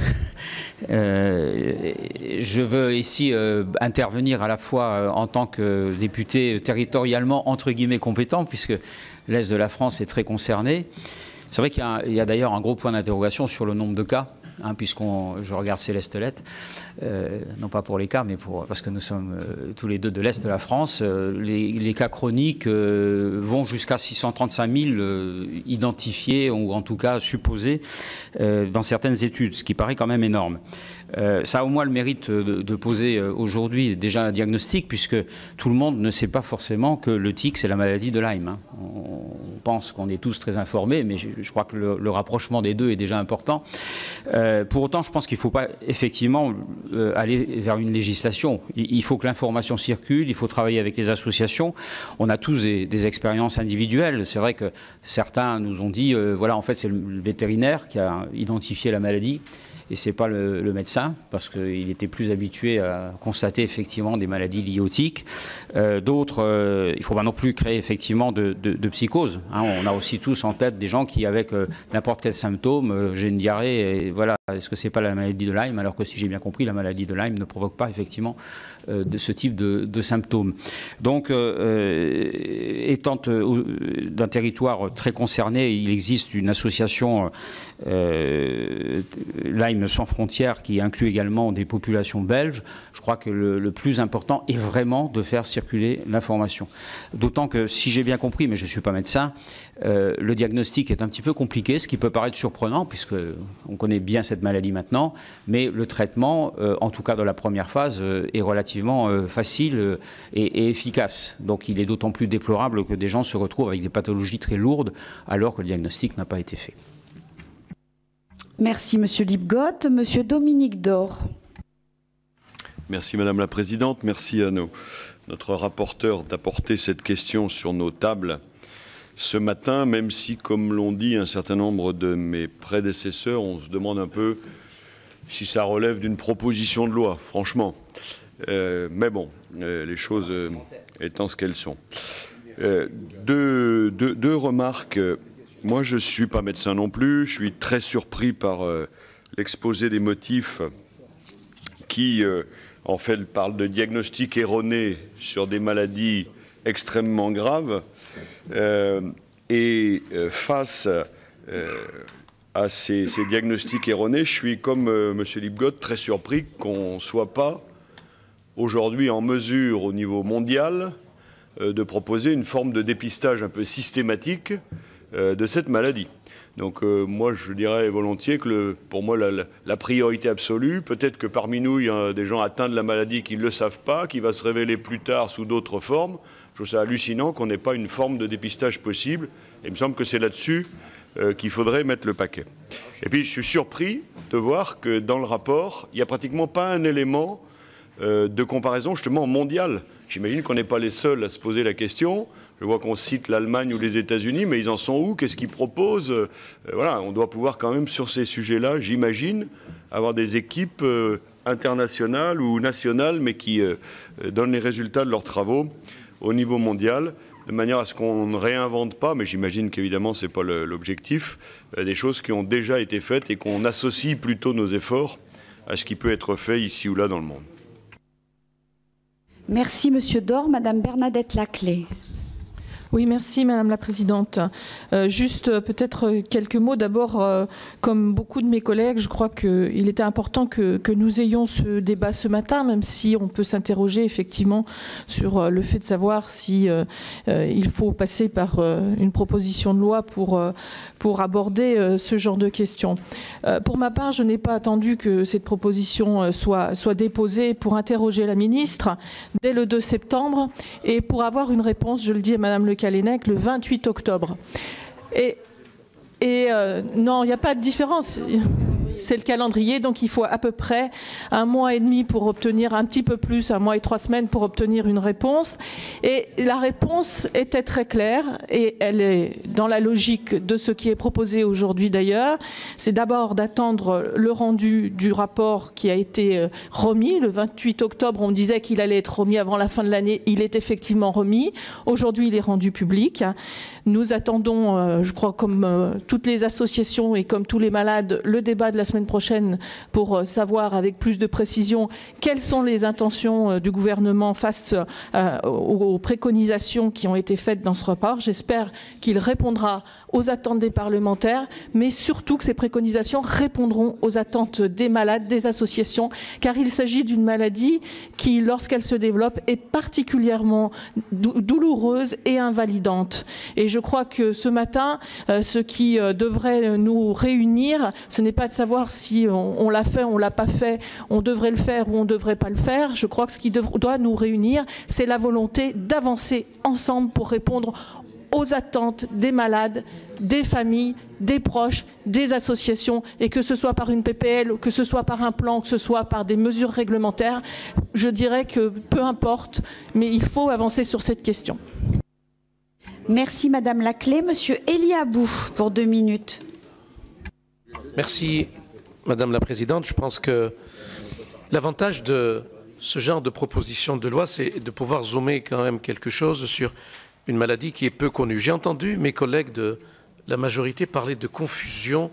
je veux ici intervenir à la fois en tant que député territorialement entre guillemets compétent, puisque l'Est de la France est très concerné. C'est vrai qu'il y a d'ailleurs un gros point d'interrogation sur le nombre de cas. Je regarde Céleste Lette, non pas pour les cas, mais parce que nous sommes tous les deux de l'Est de la France. Les cas chroniques vont jusqu'à 635 000 identifiés, ou en tout cas supposés, dans certaines études, ce qui paraît quand même énorme. Ça a au moins le mérite de poser aujourd'hui déjà un diagnostic, puisque tout le monde ne sait pas forcément que le tic, c'est la maladie de Lyme. On pense qu'on est tous très informés, mais je crois que le rapprochement des deux est déjà important. Pour autant, je pense qu'il ne faut pas effectivement aller vers une législation. Il faut que l'information circule, il faut travailler avec les associations. On a tous des expériences individuelles. C'est vrai que certains nous ont dit, voilà, en fait, c'est le vétérinaire qui a identifié la maladie. Et ce n'est pas le médecin, parce qu'il était plus habitué à constater effectivement des maladies liées au tic. D'autres, il ne faut pas non plus créer effectivement de psychose. On a aussi tous en tête des gens qui, avec n'importe quel symptôme, j'ai une diarrhée, et voilà, est-ce que ce n'est pas la maladie de Lyme? Alors que si j'ai bien compris, la maladie de Lyme ne provoque pas effectivement de ce type de symptômes. Donc, étant d'un territoire très concerné, il existe une association Lyme sans frontières qui inclut également des populations belges. Je crois que le plus important est vraiment de faire circuler l'information. D'autant que, si j'ai bien compris, mais je ne suis pas médecin, le diagnostic est un petit peu compliqué, ce qui peut paraître surprenant, puisqu'on connaît bien cette cette maladie maintenant, mais le traitement, en tout cas dans la première phase, est relativement facile et efficace. Donc il est d'autant plus déplorable que des gens se retrouvent avec des pathologies très lourdes alors que le diagnostic n'a pas été fait. Merci Monsieur Lipgott. Monsieur Dominique Dor. Merci Madame la Présidente. Merci à notre rapporteur d'apporter cette question sur nos tables ce matin, même si, comme l'ont dit un certain nombre de mes prédécesseurs, on se demande un peu si ça relève d'une proposition de loi, franchement. Mais bon, les choses étant ce qu'elles sont. Deux remarques. Moi, je ne suis pas médecin non plus. Je suis très surpris par l'exposé des motifs qui, en fait, parle de diagnostic erroné sur des maladies extrêmement graves. Face à ces diagnostics erronés, je suis, comme M. Lipgott, très surpris qu'on ne soit pas aujourd'hui en mesure, au niveau mondial, de proposer une forme de dépistage un peu systématique de cette maladie. Donc moi, je dirais volontiers que pour moi, la priorité absolue, peut-être que parmi nous, il y a des gens atteints de la maladie qui ne le savent pas, qui va se révéler plus tard sous d'autres formes. Je trouve ça hallucinant qu'on n'ait pas une forme de dépistage possible. Et il me semble que c'est là-dessus qu'il faudrait mettre le paquet. Et puis, je suis surpris de voir que dans le rapport, il n'y a pratiquement pas un élément de comparaison justement mondiale. J'imagine qu'on n'est pas les seuls à se poser la question. Je vois qu'on cite l'Allemagne ou les États-Unis, mais ils en sont où? Qu'est-ce qu'ils proposent? Voilà, on doit pouvoir quand même, sur ces sujets-là, j'imagine, avoir des équipes internationales ou nationales, mais qui donnent les résultats de leurs travaux au niveau mondial, de manière à ce qu'on ne réinvente pas, mais j'imagine qu'évidemment, ce n'est pas l'objectif, des choses qui ont déjà été faites et qu'on associe plutôt nos efforts à ce qui peut être fait ici ou là dans le monde. Merci Monsieur Dor. Madame Bernadette Laclais. Oui, merci Madame la Présidente. Juste peut-être quelques mots. D'abord, comme beaucoup de mes collègues, je crois qu'il était important que nous ayons ce débat ce matin, même si on peut s'interroger effectivement sur le fait de savoir si il faut passer par une proposition de loi pour aborder ce genre de questions. Pour ma part, je n'ai pas attendu que cette proposition soit déposée pour interroger la ministre dès le 2 septembre et pour avoir une réponse, je le dis à Madame Le Callennec, le 28 octobre. Non, il n'y a pas de différence. C'est le calendrier, donc il faut à peu près 1 mois et demi pour obtenir, un petit peu plus, 1 mois et 3 semaines pour obtenir une réponse. Et la réponse était très claire et elle est dans la logique de ce qui est proposé aujourd'hui d'ailleurs. C'est d'abord d'attendre le rendu du rapport qui a été remis. Le 28 octobre, on disait qu'il allait être remis avant la fin de l'année. Il est effectivement remis. Aujourd'hui, il est rendu public. Nous attendons, je crois, comme toutes les associations et comme tous les malades, le débat de la semaine prochaine pour savoir avec plus de précision quelles sont les intentions du gouvernement face aux préconisations qui ont été faites dans ce rapport. J'espère qu'il répondra aux attentes des parlementaires, mais surtout que ces préconisations répondront aux attentes des malades, des associations, car il s'agit d'une maladie qui, lorsqu'elle se développe, est particulièrement douloureuse et invalidante. Et je crois que ce matin, ce qui devrait nous réunir, ce n'est pas de savoir si on l'a fait, on ne l'a pas fait, on devrait le faire ou on ne devrait pas le faire. Je crois que ce qui doit nous réunir, c'est la volonté d'avancer ensemble pour répondre aux attentes des malades, des familles, des proches, des associations, et que ce soit par une PPL, que ce soit par un plan, que ce soit par des mesures réglementaires, je dirais que peu importe, mais il faut avancer sur cette question. Merci Madame Laclais. Monsieur Eliabou pour 2 minutes. Merci Madame la Présidente. Je pense que l'avantage de ce genre de proposition de loi, c'est de pouvoir zoomer quand même quelque chose sur une maladie qui est peu connue. J'ai entendu mes collègues de la majorité parler de confusion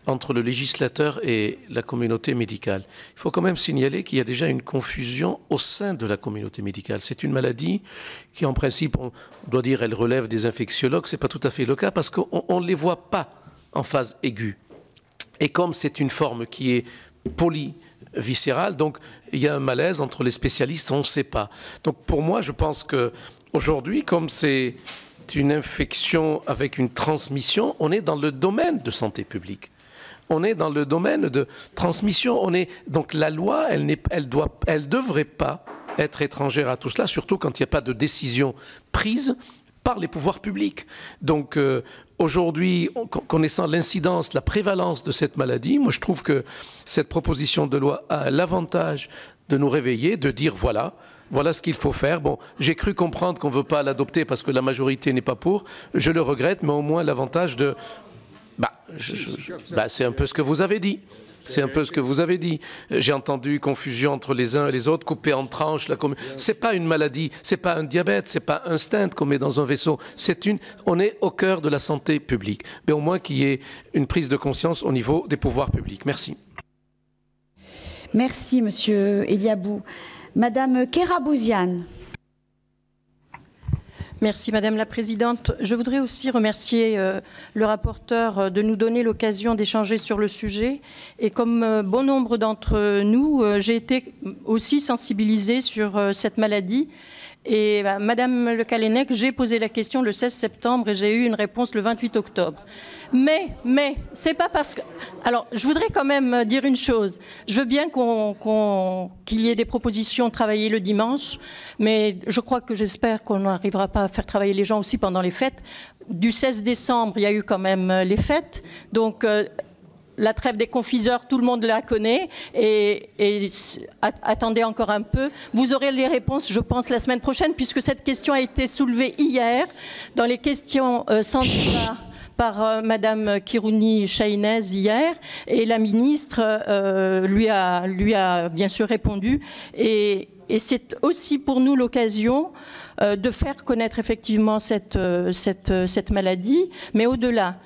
entre le législateur et la communauté médicale. Il faut quand même signaler qu'il y a déjà une confusion au sein de la communauté médicale. C'est une maladie qui, en principe, on doit dire, elle relève des infectiologues. Ce n'est pas tout à fait le cas parce qu'on ne les voit pas en phase aiguë. Et comme c'est une forme qui est polyviscérale, donc il y a un malaise entre les spécialistes, on ne sait pas. Donc pour moi, je pense qu'aujourd'hui, comme c'est une infection avec une transmission, on est dans le domaine de santé publique. on est dans le domaine de transmission. Donc la loi, elle devrait pas être étrangère à tout cela, surtout quand il n'y a pas de décision prise par les pouvoirs publics. Donc aujourd'hui, connaissant l'incidence, la prévalence de cette maladie, moi je trouve que cette proposition de loi a l'avantage de nous réveiller, de dire voilà ce qu'il faut faire. Bon, j'ai cru comprendre qu'on ne veut pas l'adopter parce que la majorité n'est pas pour. Je le regrette, mais au moins l'avantage de... c'est un peu ce que vous avez dit. C'est un peu ce que vous avez dit. J'ai entendu confusion entre les uns et les autres, coupé en tranches. C'est pas une maladie, c'est pas un diabète, c'est pas un stent qu'on met dans un vaisseau. On est au cœur de la santé publique. Mais au moins qu'il y ait une prise de conscience au niveau des pouvoirs publics. Merci. Merci, Monsieur Eliabou. Madame Kerabouziane. Merci Madame la Présidente. Je voudrais aussi remercier le rapporteur de nous donner l'occasion d'échanger sur le sujet. Et comme bon nombre d'entre nous, j'ai été aussi sensibilisée sur cette maladie. Et Madame Le Callennec, j'ai posé la question le 16 septembre et j'ai eu une réponse le 28 octobre. Mais, c'est pas parce que... Alors, je voudrais quand même dire une chose. Je veux bien qu'il y ait des propositions travaillées le dimanche, mais j'espère qu'on n'arrivera pas à faire travailler les gens aussi pendant les fêtes. Du 16 décembre, il y a eu quand même les fêtes. Donc... la trêve des confiseurs, tout le monde la connaît. Et attendez encore un peu. Vous aurez les réponses, je pense, la semaine prochaine, puisque cette question a été soulevée hier dans les questions sans débat par Madame Khirouni Chahinez hier. Et la ministre lui a bien sûr répondu. Et c'est aussi pour nous l'occasion de faire connaître effectivement cette maladie. Mais au-delà...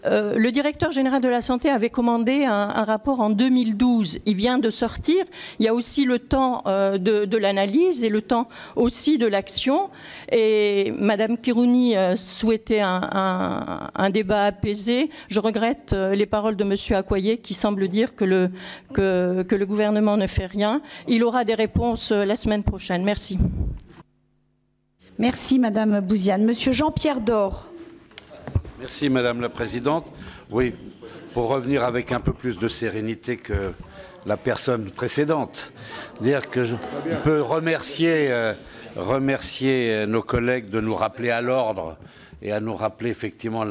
le directeur général de la santé avait commandé un rapport en 2012. Il vient de sortir. Il y a aussi le temps de l'analyse et le temps aussi de l'action. Et Madame Khirouni souhaitait un débat apaisé. Je regrette les paroles de Monsieur Accoyer qui semble dire que le gouvernement ne fait rien. Il aura des réponses la semaine prochaine. Merci. Merci Madame Bouziane. Monsieur Jean-Pierre Dor. Merci Madame la Présidente. Oui, pour revenir avec un peu plus de sérénité que la personne précédente, dire que je peux remercier nos collègues de nous rappeler à l'ordre et à nous rappeler effectivement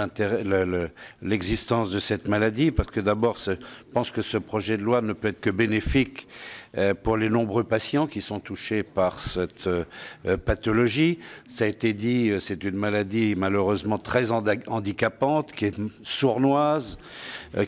l'existence de cette maladie, parce que d'abord, je pense que ce projet de loi ne peut être que bénéfique pour les nombreux patients qui sont touchés par cette pathologie. Ça a été dit, c'est une maladie malheureusement très handicapante, qui est sournoise,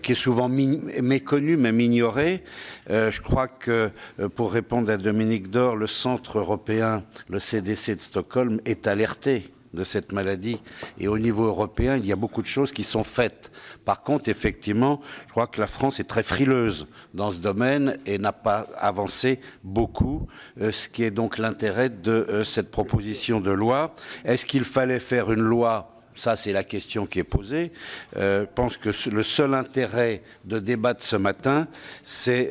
qui est souvent méconnue, même ignorée. Je crois que, pour répondre à Dominique Dor, le Centre européen, le CDC de Stockholm, est alerté de cette maladie. Et au niveau européen, il y a beaucoup de choses qui sont faites. Par contre, effectivement, je crois que la France est très frileuse dans ce domaine et n'a pas avancé beaucoup, ce qui est donc l'intérêt de cette proposition de loi. Est-ce qu'il fallait faire une loi ? Ça, c'est la question qui est posée. Je pense que le seul intérêt de débattre ce matin, c'est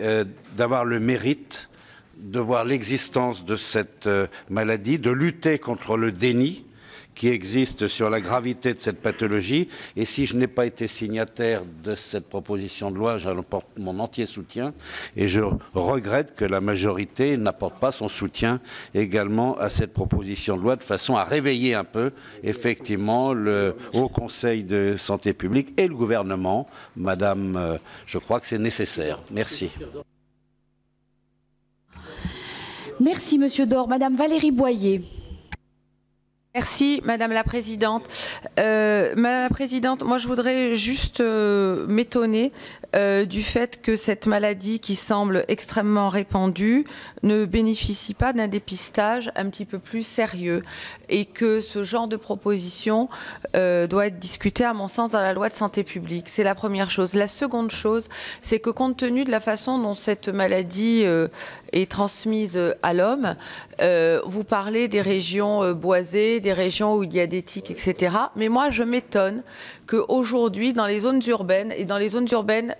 d'avoir le mérite de voir l'existence de cette maladie, de lutter contre le déni qui existe sur la gravité de cette pathologie. Et si je n'ai pas été signataire de cette proposition de loi, j'apporte mon entier soutien. Et je regrette que la majorité n'apporte pas son soutien également à cette proposition de loi, de façon à réveiller un peu, effectivement, le Haut Conseil de santé publique et le gouvernement. Madame, je crois que c'est nécessaire. Merci. Merci, Monsieur Dor. Madame Valérie Boyer. Merci Madame la Présidente. Madame la Présidente, moi je voudrais juste m'étonner du fait que cette maladie qui semble extrêmement répandue ne bénéficie pas d'un dépistage un petit peu plus sérieux et que ce genre de proposition doit être discuté à mon sens dans la loi de santé publique. C'est la première chose. La seconde chose, c'est que compte tenu de la façon dont cette maladie est transmise à l'homme, vous parlez des régions boisées, des régions où il y a des tiques, etc. Mais moi, je m'étonne qu'aujourd'hui, dans les zones urbaines, et dans les zones urbaines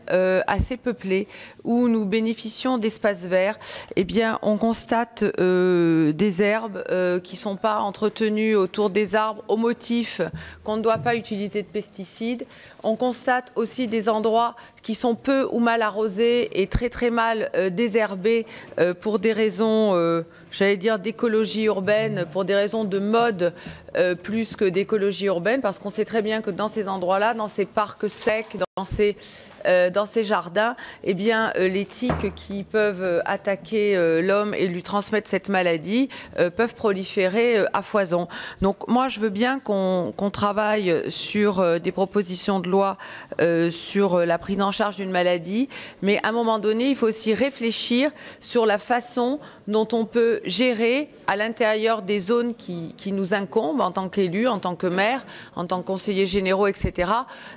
assez peuplées, où nous bénéficions d'espaces verts, eh bien, on constate des herbes qui ne sont pas entretenues autour des arbres au motif qu'on ne doit pas utiliser de pesticides. On constate aussi des endroits qui sont peu ou mal arrosées et très très mal désherbées pour des raisons, j'allais dire, d'écologie urbaine, pour des raisons de mode plus que d'écologie urbaine, parce qu'on sait très bien que dans ces endroits-là, dans ces parcs secs, dans ces jardins, eh bien, les tiques qui peuvent attaquer l'homme et lui transmettre cette maladie peuvent proliférer à foison. Donc moi, je veux bien qu'on travaille sur des propositions de loi sur la prise en charge d'une maladie, mais à un moment donné, il faut aussi réfléchir sur la façon dont on peut gérer à l'intérieur des zones qui nous incombent en tant qu'élus, en tant que maire, en tant que conseillers généraux, etc.,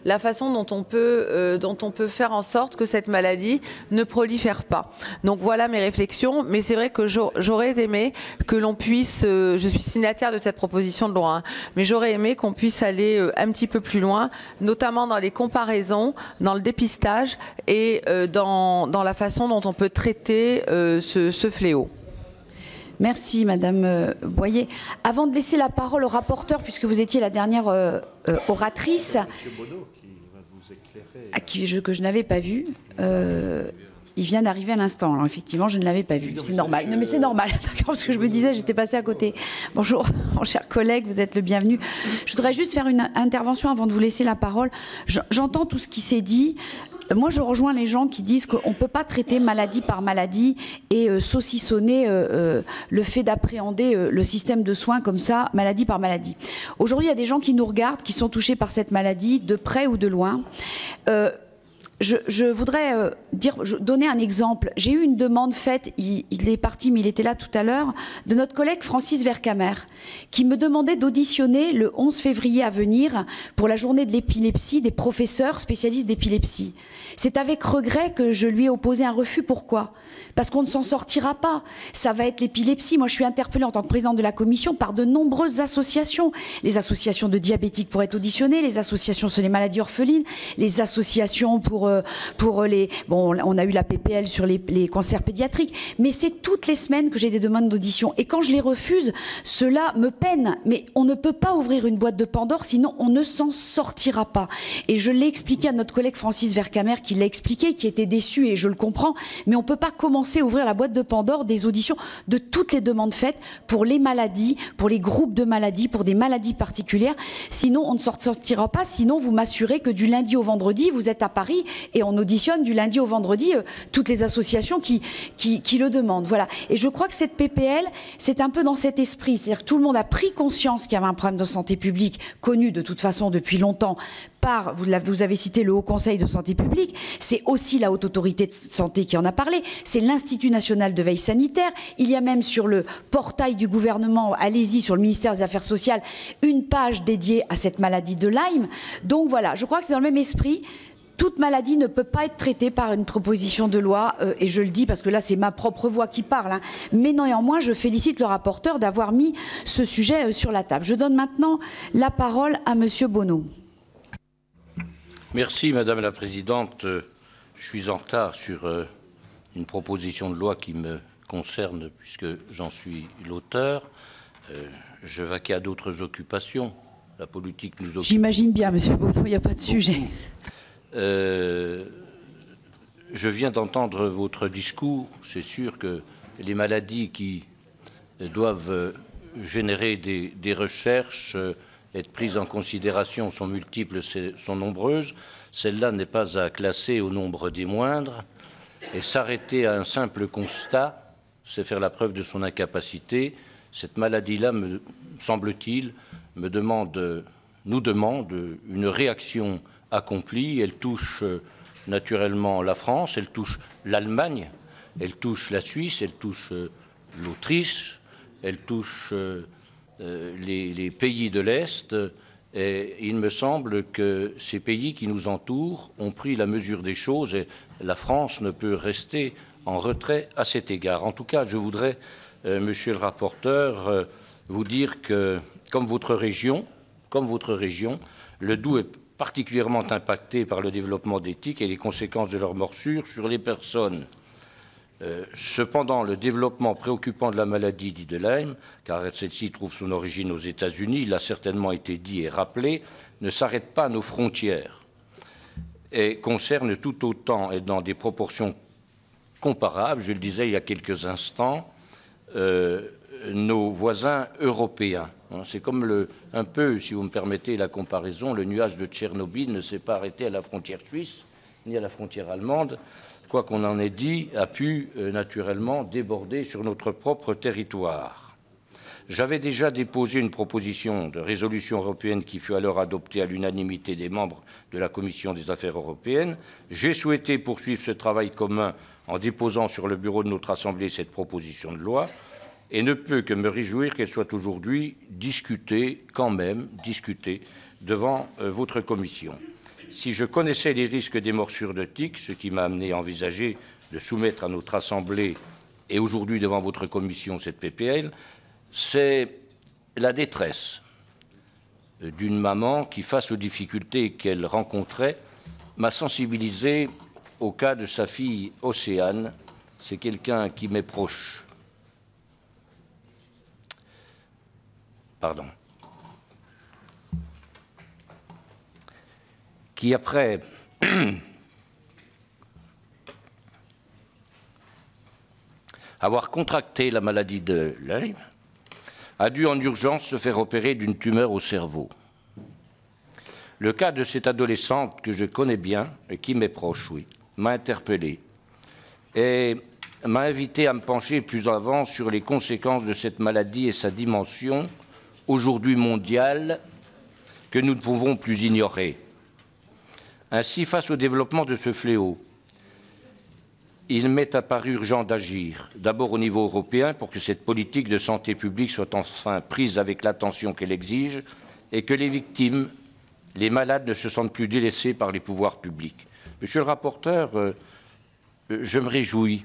la façon dont on peut faire en sorte que cette maladie ne prolifère pas. Donc voilà mes réflexions, mais c'est vrai que j'aurais aimé que l'on puisse, je suis signataire de cette proposition de loi, hein, mais j'aurais aimé qu'on puisse aller un petit peu plus loin, notamment dans les comparaisons, dans le dépistage et dans la façon dont on peut traiter ce fléau. Merci Madame Boyer. Avant de laisser la parole au rapporteur, puisque vous étiez la dernière oratrice, que je n'avais pas vu, il vient d'arriver à l'instant. Alors effectivement, je ne l'avais pas vu. C'est normal. Non mais c'est normal, d'accord, parce que je me disais, j'étais passée à côté. Bonjour, mon cher collègue, vous êtes le bienvenu. Je voudrais juste faire une intervention avant de vous laisser la parole. J'entends tout ce qui s'est dit. Moi, je rejoins les gens qui disent qu'on ne peut pas traiter maladie par maladie et saucissonner le fait d'appréhender le système de soins comme ça, maladie par maladie. Aujourd'hui, il y a des gens qui nous regardent, qui sont touchés par cette maladie, de près ou de loin. Je voudrais donner un exemple. J'ai eu une demande faite, il est parti mais il était là tout à l'heure, de notre collègue Francis Vercamer, qui me demandait d'auditionner le 11 février à venir pour la journée de l'épilepsie des professeurs spécialistes d'épilepsie. C'est avec regret que je lui ai opposé un refus. Pourquoi ? Parce qu'on ne s'en sortira pas. Ça va être l'épilepsie. Moi, je suis interpellée en tant que présidente de la commission par de nombreuses associations. Les associations de diabétiques pour être auditionnées, les associations sur les maladies orphelines, les associations pour les... Bon, on a eu la PPL sur les cancers pédiatriques, mais c'est toutes les semaines que j'ai des demandes d'audition. Et quand je les refuse, cela me peine. Mais on ne peut pas ouvrir une boîte de Pandore, sinon on ne s'en sortira pas. Et je l'ai expliqué à notre collègue Francis Vercamer, qui l'a expliqué, qui était déçu, et je le comprends, mais on ne peut pas commencer à ouvrir la boîte de Pandore des auditions de toutes les demandes faites pour les maladies, pour les groupes de maladies, pour des maladies particulières. Sinon, on ne s'en sortira pas. Sinon, vous m'assurez que du lundi au vendredi, vous êtes à Paris et on auditionne du lundi au vendredi toutes les associations qui le demandent. Voilà. Et je crois que cette PPL, c'est un peu dans cet esprit. C'est-à-dire que tout le monde a pris conscience qu'il y avait un problème de santé publique, connu de toute façon depuis longtemps par, vous avez cité le Haut Conseil de santé publique, c'est aussi la Haute Autorité de Santé qui en a parlé, c'est l'Institut National de Veille Sanitaire, il y a même sur le portail du gouvernement, allez-y, sur le ministère des Affaires sociales, une page dédiée à cette maladie de Lyme. Donc voilà, je crois que c'est dans le même esprit. Toute maladie ne peut pas être traitée par une proposition de loi, et je le dis parce que là c'est ma propre voix qui parle, hein. Mais néanmoins je félicite le rapporteur d'avoir mis ce sujet sur la table. Je donne maintenant la parole à Monsieur Bonneau. Merci Madame la Présidente. Je suis en retard sur une proposition de loi qui me concerne puisque j'en suis l'auteur. Je vaquais à d'autres occupations. La politique nous occupe. J'imagine bien, Monsieur Bonneau, il n'y a pas de sujet. Je viens d'entendre votre discours. C'est sûr que les maladies qui doivent générer des recherches, être prises en considération sont multiples, sont nombreuses. Celle-là n'est pas à classer au nombre des moindres. Et s'arrêter à un simple constat, c'est faire la preuve de son incapacité. Cette maladie-là, me semble-t-il, nous demande une réaction accomplie. Elle touche naturellement la France, elle touche l'Allemagne, elle touche la Suisse, elle touche l'Autriche, elle touche les pays de l'Est. Et il me semble que ces pays qui nous entourent ont pris la mesure des choses et la France ne peut rester en retrait à cet égard. En tout cas, je voudrais, monsieur le rapporteur, vous dire que, comme votre région, le Doubs est particulièrement impacté par le développement des tiques et les conséquences de leur morsure sur les personnes. Cependant, le développement préoccupant de la maladie dite de Lyme, car celle-ci trouve son origine aux États-Unis, il a certainement été dit et rappelé, ne s'arrête pas à nos frontières. et concerne tout autant et dans des proportions comparables, je le disais il y a quelques instants, nos voisins européens. C'est comme un peu, si vous me permettez la comparaison, le nuage de Tchernobyl ne s'est pas arrêté à la frontière suisse ni à la frontière allemande. Quoi qu'on en ait dit, a pu naturellement déborder sur notre propre territoire. J'avais déjà déposé une proposition de résolution européenne qui fut alors adoptée à l'unanimité des membres de la Commission des affaires européennes. J'ai souhaité poursuivre ce travail commun en déposant sur le bureau de notre Assemblée cette proposition de loi et ne peux que me réjouir qu'elle soit aujourd'hui discutée, quand même discutée, devant votre Commission. Si je connaissais les risques des morsures de tiques, ce qui m'a amené à envisager de soumettre à notre Assemblée et aujourd'hui devant votre Commission cette PPL, c'est la détresse d'une maman qui, face aux difficultés qu'elle rencontrait, m'a sensibilisé au cas de sa fille Océane. C'est quelqu'un qui m'est proche. Pardon. Qui, après avoir contracté la maladie de Lyme, a dû en urgence se faire opérer d'une tumeur au cerveau. Le cas de cette adolescente que je connais bien et qui m'est proche, oui, m'a interpellé et m'a invité à me pencher plus avant sur les conséquences de cette maladie et sa dimension, aujourd'hui mondiale, que nous ne pouvons plus ignorer. Ainsi, face au développement de ce fléau, il m'est apparu urgent d'agir, d'abord au niveau européen, pour que cette politique de santé publique soit enfin prise avec l'attention qu'elle exige et que les victimes, les malades, ne se sentent plus délaissés par les pouvoirs publics. Monsieur le rapporteur, je me réjouis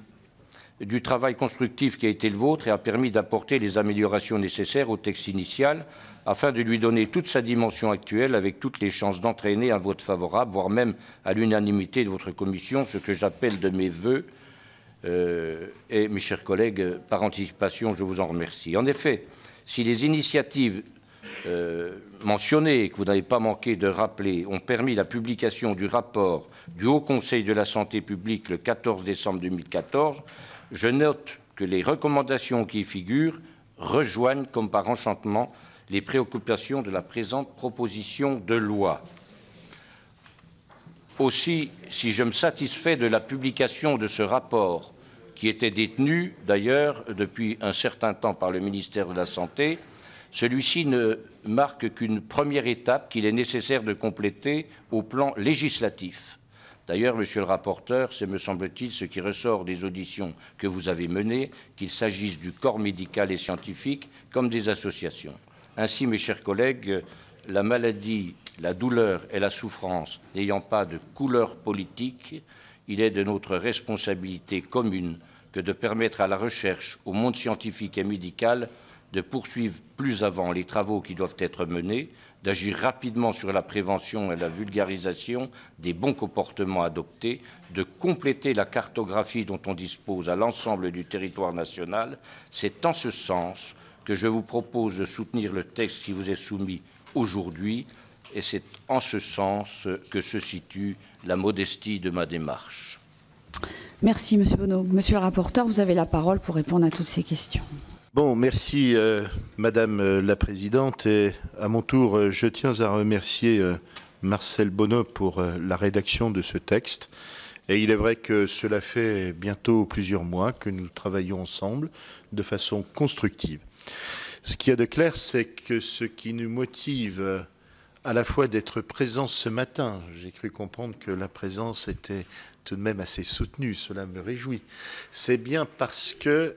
du travail constructif qui a été le vôtre et a permis d'apporter les améliorations nécessaires au texte initial afin de lui donner toute sa dimension actuelle avec toutes les chances d'entraîner un vote favorable, voire même à l'unanimité de votre commission, ce que j'appelle de mes vœux. Et mes chers collègues, par anticipation, je vous en remercie. En effet, si les initiatives mentionnées, que vous n'avez pas manqué de rappeler, ont permis la publication du rapport du Haut Conseil de la santé publique le 14 décembre 2014, je note que les recommandations qui y figurent rejoignent, comme par enchantement, les préoccupations de la présente proposition de loi. Aussi, si je me satisfais de la publication de ce rapport, qui était détenu d'ailleurs depuis un certain temps par le ministère de la Santé, celui-ci ne marque qu'une première étape qu'il est nécessaire de compléter au plan législatif. D'ailleurs, monsieur le rapporteur, c'est, me semble-t-il, ce qui ressort des auditions que vous avez menées, qu'il s'agisse du corps médical et scientifique comme des associations. Ainsi, mes chers collègues, la maladie, la douleur et la souffrance n'ayant pas de couleur politique, il est de notre responsabilité commune que de permettre à la recherche, au monde scientifique et médical, de poursuivre plus avant les travaux qui doivent être menés, d'agir rapidement sur la prévention et la vulgarisation des bons comportements adoptés, de compléter la cartographie dont on dispose à l'ensemble du territoire national. C'est en ce sens que je vous propose de soutenir le texte qui vous est soumis aujourd'hui, et c'est en ce sens que se situe la modestie de ma démarche. Merci, Monsieur Bonneau. Monsieur le rapporteur, vous avez la parole pour répondre à toutes ces questions. Bon, merci Madame la Présidente. Et à mon tour, je tiens à remercier Marcel Bonneau pour la rédaction de ce texte. Et il est vrai que cela fait bientôt plusieurs mois que nous travaillons ensemble de façon constructive. Ce qu'il y a de clair, c'est que ce qui nous motive à la fois d'être présents ce matin, j'ai cru comprendre que la présence était tout de même assez soutenue, cela me réjouit, c'est bien parce que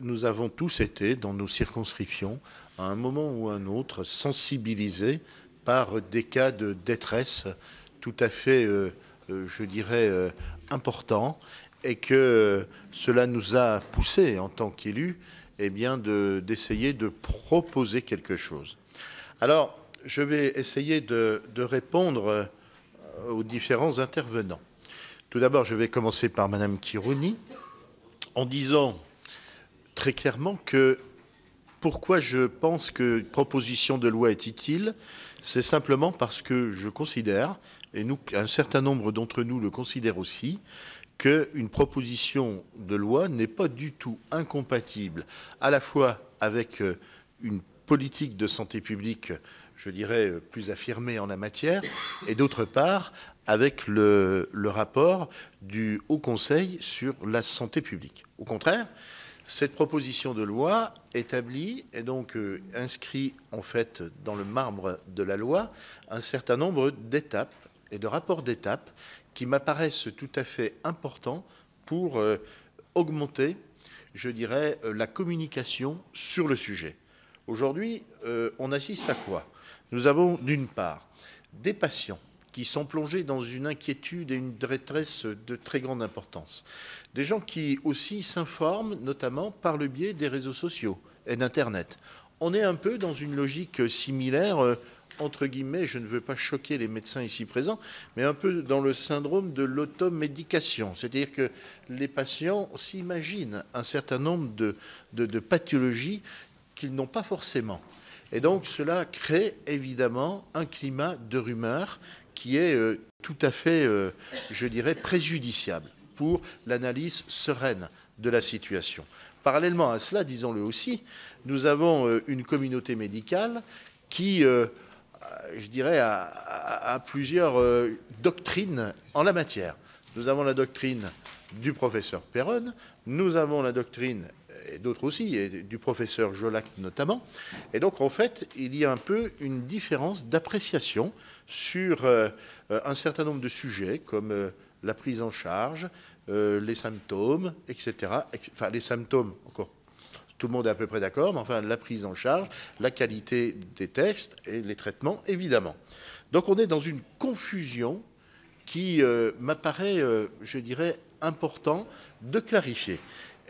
nous avons tous été, dans nos circonscriptions, à un moment ou à un autre, sensibilisés par des cas de détresse tout à fait, je dirais, importants, et que cela nous a poussés, en tant qu'élus, eh bien, d'essayer de proposer quelque chose. Alors, je vais essayer de répondre aux différents intervenants. Tout d'abord, je vais commencer par Madame Khirouni, en disant très clairement que Pourquoi je pense que proposition de loi est utile? C'est simplement parce que je considère, et nous, un certain nombre d'entre nous le considèrent aussi, qu'une proposition de loi n'est pas du tout incompatible à la fois avec une politique de santé publique, je dirais, plus affirmée en la matière, et d'autre part avec le rapport du Haut Conseil sur la santé publique. Au contraire, cette proposition de loi établit et donc inscrit en fait dans le marbre de la loi un certain nombre d'étapes et de rapports d'étapes qui m'apparaissent tout à fait importants pour augmenter, je dirais, la communication sur le sujet. Aujourd'hui, on assiste à quoi? Nous avons d'une part des patients qui sont plongés dans une inquiétude et une détresse de très grande importance. Des gens qui aussi s'informent, notamment par le biais des réseaux sociaux et d'Internet. On est un peu dans une logique similaire, entre guillemets, je ne veux pas choquer les médecins ici présents, mais un peu dans le syndrome de l'automédication. C'est-à-dire que les patients s'imaginent un certain nombre de pathologies qu'ils n'ont pas forcément. Et donc cela crée évidemment un climat de rumeur qui est tout à fait, je dirais, préjudiciable pour l'analyse sereine de la situation. Parallèlement à cela, disons-le aussi, nous avons une communauté médicale qui, je dirais, a plusieurs doctrines en la matière. Nous avons la doctrine du professeur Perron, nous avons la doctrine, et d'autres aussi, et du professeur Jolac notamment. Et donc, en fait, il y a un peu une différence d'appréciation sur un certain nombre de sujets, comme la prise en charge, les symptômes, etc. Enfin, les symptômes, encore, tout le monde est à peu près d'accord, mais enfin, la prise en charge, la qualité des tests et les traitements, évidemment. Donc, on est dans une confusion qui m'apparaît, je dirais, important de clarifier.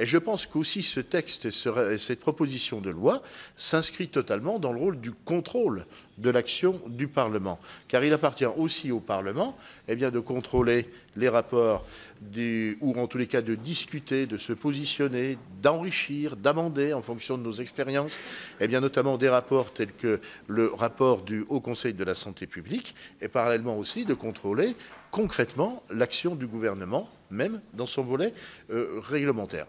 Et je pense qu'aussi ce texte et cette proposition de loi s'inscrit totalement dans le rôle du contrôle de l'action du Parlement. Car il appartient aussi au Parlement de contrôler les rapports, ou en tous les cas de discuter, de se positionner, d'enrichir, d'amender en fonction de nos expériences, notamment des rapports tels que le rapport du Haut Conseil de la santé publique, et parallèlement aussi de contrôler concrètement l'action du gouvernement, même dans son volet réglementaire.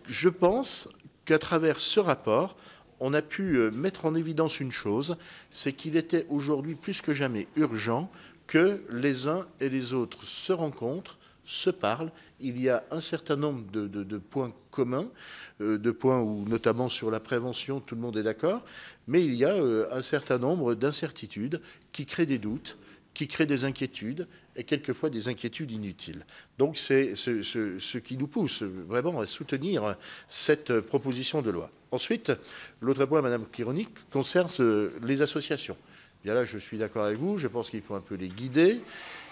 Je pense qu'à travers ce rapport, on a pu mettre en évidence une chose, c'est qu'il était aujourd'hui plus que jamais urgent que les uns et les autres se rencontrent, se parlent. Il y a un certain nombre de points communs, de points où, notamment sur la prévention, tout le monde est d'accord, mais il y a un certain nombre d'incertitudes qui créent des doutes, qui créent des inquiétudes, et quelquefois des inquiétudes inutiles. Donc c'est ce qui nous pousse vraiment à soutenir cette proposition de loi. Ensuite, l'autre point, Madame Kironi, concerne les associations. Bien là, je suis d'accord avec vous, je pense qu'il faut un peu les guider,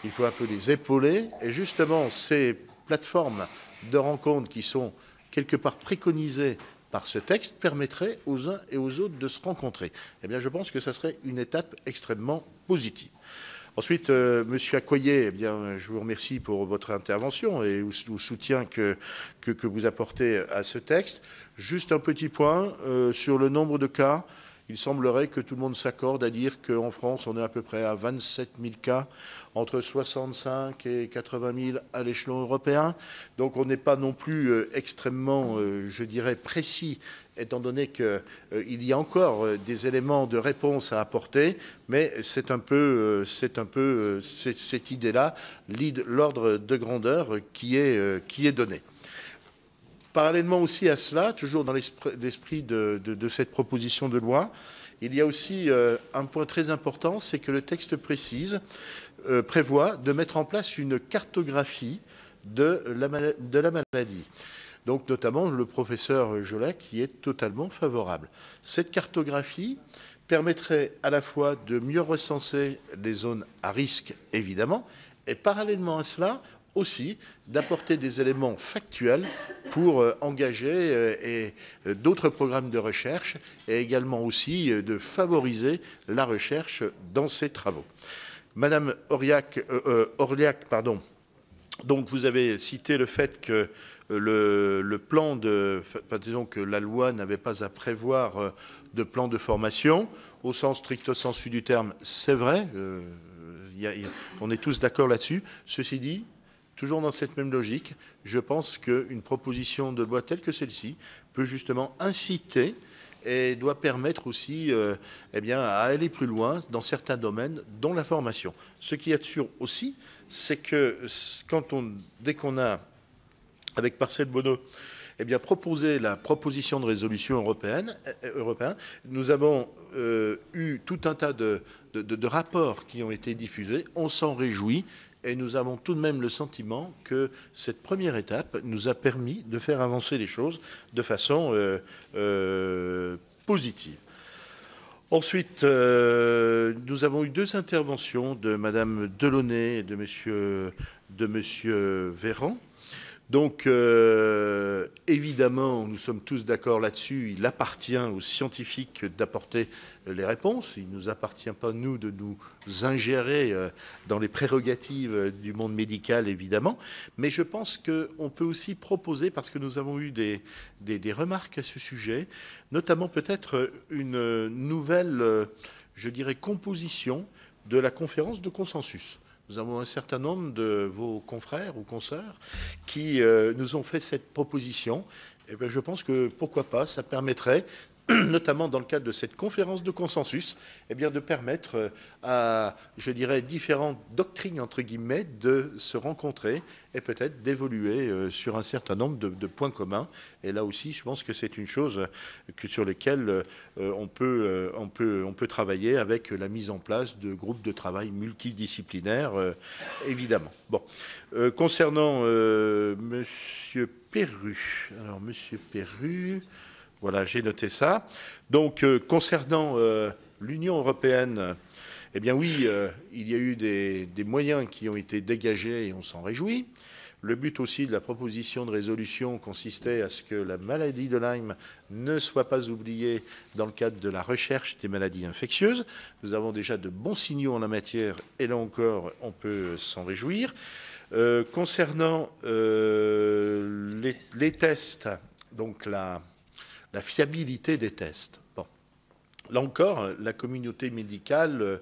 il faut un peu les épauler, et justement, ces plateformes de rencontres qui sont quelque part préconisées par ce texte permettraient aux uns et aux autres de se rencontrer. Eh bien, je pense que ça serait une étape extrêmement positive. Ensuite, Monsieur Accoyer, je vous remercie pour votre intervention et le soutien que vous apportez à ce texte. Juste un petit point sur le nombre de cas. Il semblerait que tout le monde s'accorde à dire qu'en France, on est à peu près à 27 000 cas, entre 65 et 80 000 à l'échelon européen. Donc on n'est pas non plus extrêmement, je dirais, précis, étant donné qu'il y a encore des éléments de réponse à apporter, mais c'est un peu cette idée-là, l'ordre de grandeur qui est donné. Parallèlement aussi à cela, toujours dans l'esprit de cette proposition de loi, il y a aussi un point très important, c'est que le texte prévoit de mettre en place une cartographie de la maladie. Donc notamment le professeur Jolac y est totalement favorable. Cette cartographie permettrait à la fois de mieux recenser les zones à risque, évidemment, et parallèlement à cela, aussi d'apporter des éléments factuels pour engager d'autres programmes de recherche et également aussi de favoriser la recherche dans ces travaux. Madame Orliac, donc vous avez cité le fait que le plan de... Enfin, disons que la loi n'avait pas à prévoir de plan de formation. Au sens stricto sensu du terme, c'est vrai. On est tous d'accord là-dessus. Ceci dit, toujours dans cette même logique, je pense qu'une proposition de loi telle que celle-ci peut justement inciter et doit permettre aussi eh bien, à aller plus loin dans certains domaines, dont la formation. Ce qu'il y a de sûr aussi, c'est que dès qu'on a, avec Marcel Bono, eh bien, proposé la proposition de résolution européenne, nous avons eu tout un tas de rapports qui ont été diffusés. On s'en réjouit. Et nous avons tout de même le sentiment que cette première étape nous a permis de faire avancer les choses de façon positive. Ensuite, nous avons eu 2 interventions de Madame Delaunay et de Monsieur Véran. Donc, évidemment, nous sommes tous d'accord là-dessus, il appartient aux scientifiques d'apporter les réponses. Il ne nous appartient pas, nous, de nous ingérer dans les prérogatives du monde médical, évidemment. Mais je pense qu'on peut aussi proposer, parce que nous avons eu des remarques à ce sujet, notamment peut-être une nouvelle, je dirais, composition de la conférence de consensus. Nous avons un certain nombre de vos confrères ou consoeurs qui nous ont fait cette proposition. Et bien, je pense que, pourquoi pas, ça permettrait, notamment dans le cadre de cette conférence de consensus, eh bien, de permettre à, je dirais, différentes doctrines, entre guillemets, de se rencontrer et peut-être d'évoluer sur un certain nombre de points communs. Et là aussi, je pense que c'est une chose sur laquelle on peut travailler avec la mise en place de groupes de travail multidisciplinaires, évidemment. Bon. Concernant Monsieur Perru, alors Monsieur Perru... Voilà, j'ai noté ça. Donc, concernant l'Union européenne, eh bien oui, il y a eu des moyens qui ont été dégagés et on s'en réjouit. Le but aussi de la proposition de résolution consistait à ce que la maladie de Lyme ne soit pas oubliée dans le cadre de la recherche des maladies infectieuses. Nous avons déjà de bons signaux en la matière et là encore, on peut s'en réjouir. Concernant les tests, donc la fiabilité des tests. Bon. Là encore, la communauté médicale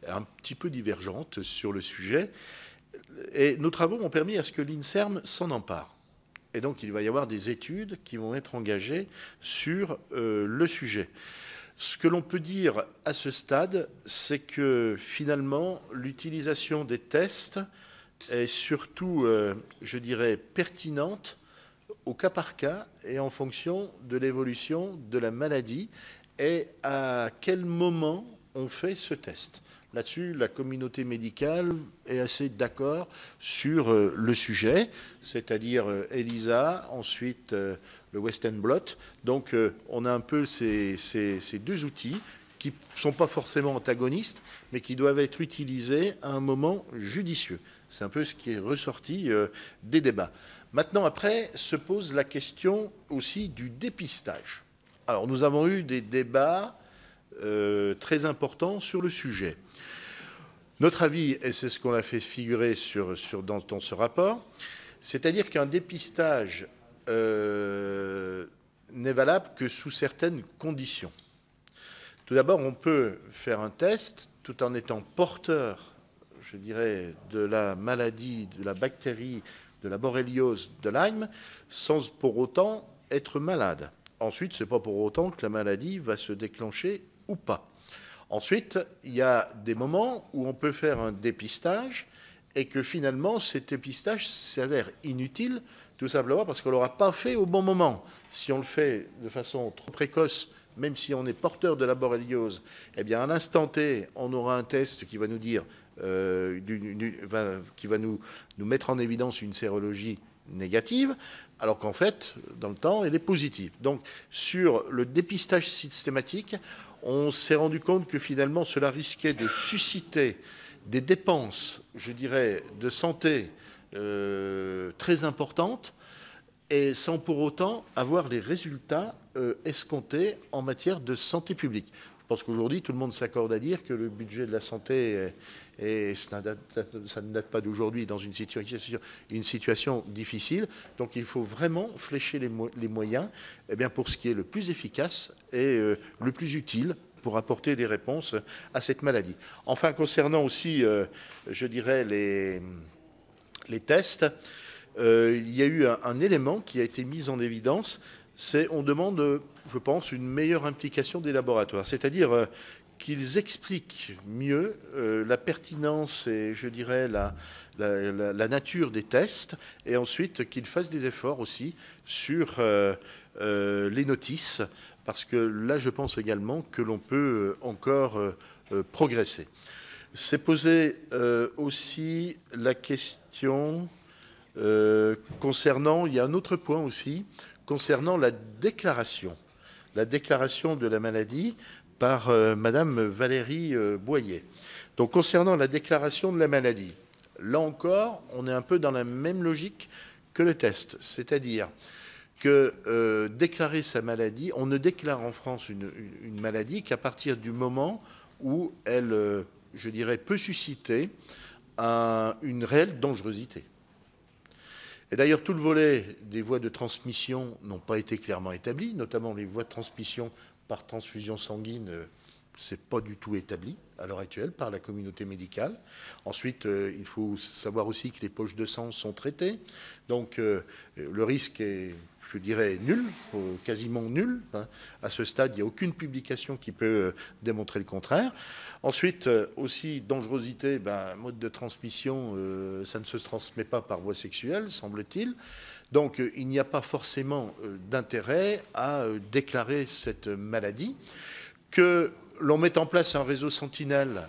est un petit peu divergente sur le sujet. Et nos travaux ont permis à ce que l'INSERM s'en empare. Et donc, il va y avoir des études qui vont être engagées sur le sujet. Ce que l'on peut dire à ce stade, c'est que finalement, l'utilisation des tests est surtout, je dirais, pertinente au cas par cas et en fonction de l'évolution de la maladie et à quel moment on fait ce test. Là-dessus, la communauté médicale est assez d'accord sur le sujet, c'est-à-dire ELISA, ensuite le Western Blot. Donc on a un peu ces 2 outils qui ne sont pas forcément antagonistes, mais qui doivent être utilisés à un moment judicieux. C'est un peu ce qui est ressorti des débats. Maintenant, après, se pose la question aussi du dépistage. Alors, nous avons eu des débats très importants sur le sujet. Notre avis, et c'est ce qu'on a fait figurer dans ce rapport, c'est-à-dire qu'un dépistage n'est valable que sous certaines conditions. Tout d'abord, on peut faire un test tout en étant porteur, je dirais, de la maladie, de la bactérie, de la borréliose de Lyme, sans pour autant être malade. Ensuite, ce n'est pas pour autant que la maladie va se déclencher ou pas. Ensuite, il y a des moments où on peut faire un dépistage et que finalement, ce dépistage s'avère inutile, tout simplement parce qu'on ne l'aura pas fait au bon moment. Si on le fait de façon trop précoce, même si on est porteur de la borréliose, eh bien, à l'instant T, on aura un test qui va nous dire, qui va nous mettre en évidence une sérologie négative, alors qu'en fait, dans le temps, elle est positive. Donc, sur le dépistage systématique, on s'est rendu compte que finalement, cela risquait de susciter des dépenses, je dirais, de santé très importantes, et sans pour autant avoir les résultats escomptés en matière de santé publique. Je pense qu'aujourd'hui, tout le monde s'accorde à dire que le budget de la santé, ça ne date pas d'aujourd'hui, dans une situation difficile. Donc il faut vraiment flécher les moyens pour ce qui est le plus efficace et le plus utile pour apporter des réponses à cette maladie. Enfin, concernant aussi, je dirais, les tests, il y a eu un élément qui a été mis en évidence, c'est on demande, je pense, une meilleure implication des laboratoires, c'est-à-dire qu'ils expliquent mieux la pertinence et, je dirais, la nature des tests, et ensuite qu'ils fassent des efforts aussi sur les notices, parce que là, je pense également que l'on peut encore progresser. C'est posé aussi la question concernant, il y a un autre point aussi, concernant la déclaration de la maladie par Madame Valérie Boyer. Donc, concernant la déclaration de la maladie, là encore, on est un peu dans la même logique que le test, c'est-à-dire que déclarer sa maladie, on ne déclare en France une maladie qu'à partir du moment où elle, je dirais, peut susciter une réelle dangerosité. Et d'ailleurs, tout le volet des voies de transmission n'ont pas été clairement établis, notamment les voies de transmission par transfusion sanguine, c'est pas du tout établi à l'heure actuelle par la communauté médicale. Ensuite, il faut savoir aussi que les poches de sang sont traitées, donc le risque est, je dirais, nul, quasiment nul. Hein. À ce stade, il n'y a aucune publication qui peut démontrer le contraire. Ensuite, aussi, dangerosité, mode de transmission, ça ne se transmet pas par voie sexuelle, semble-t-il. Donc, il n'y a pas forcément d'intérêt à déclarer cette maladie. Que l'on mette en place un réseau sentinelle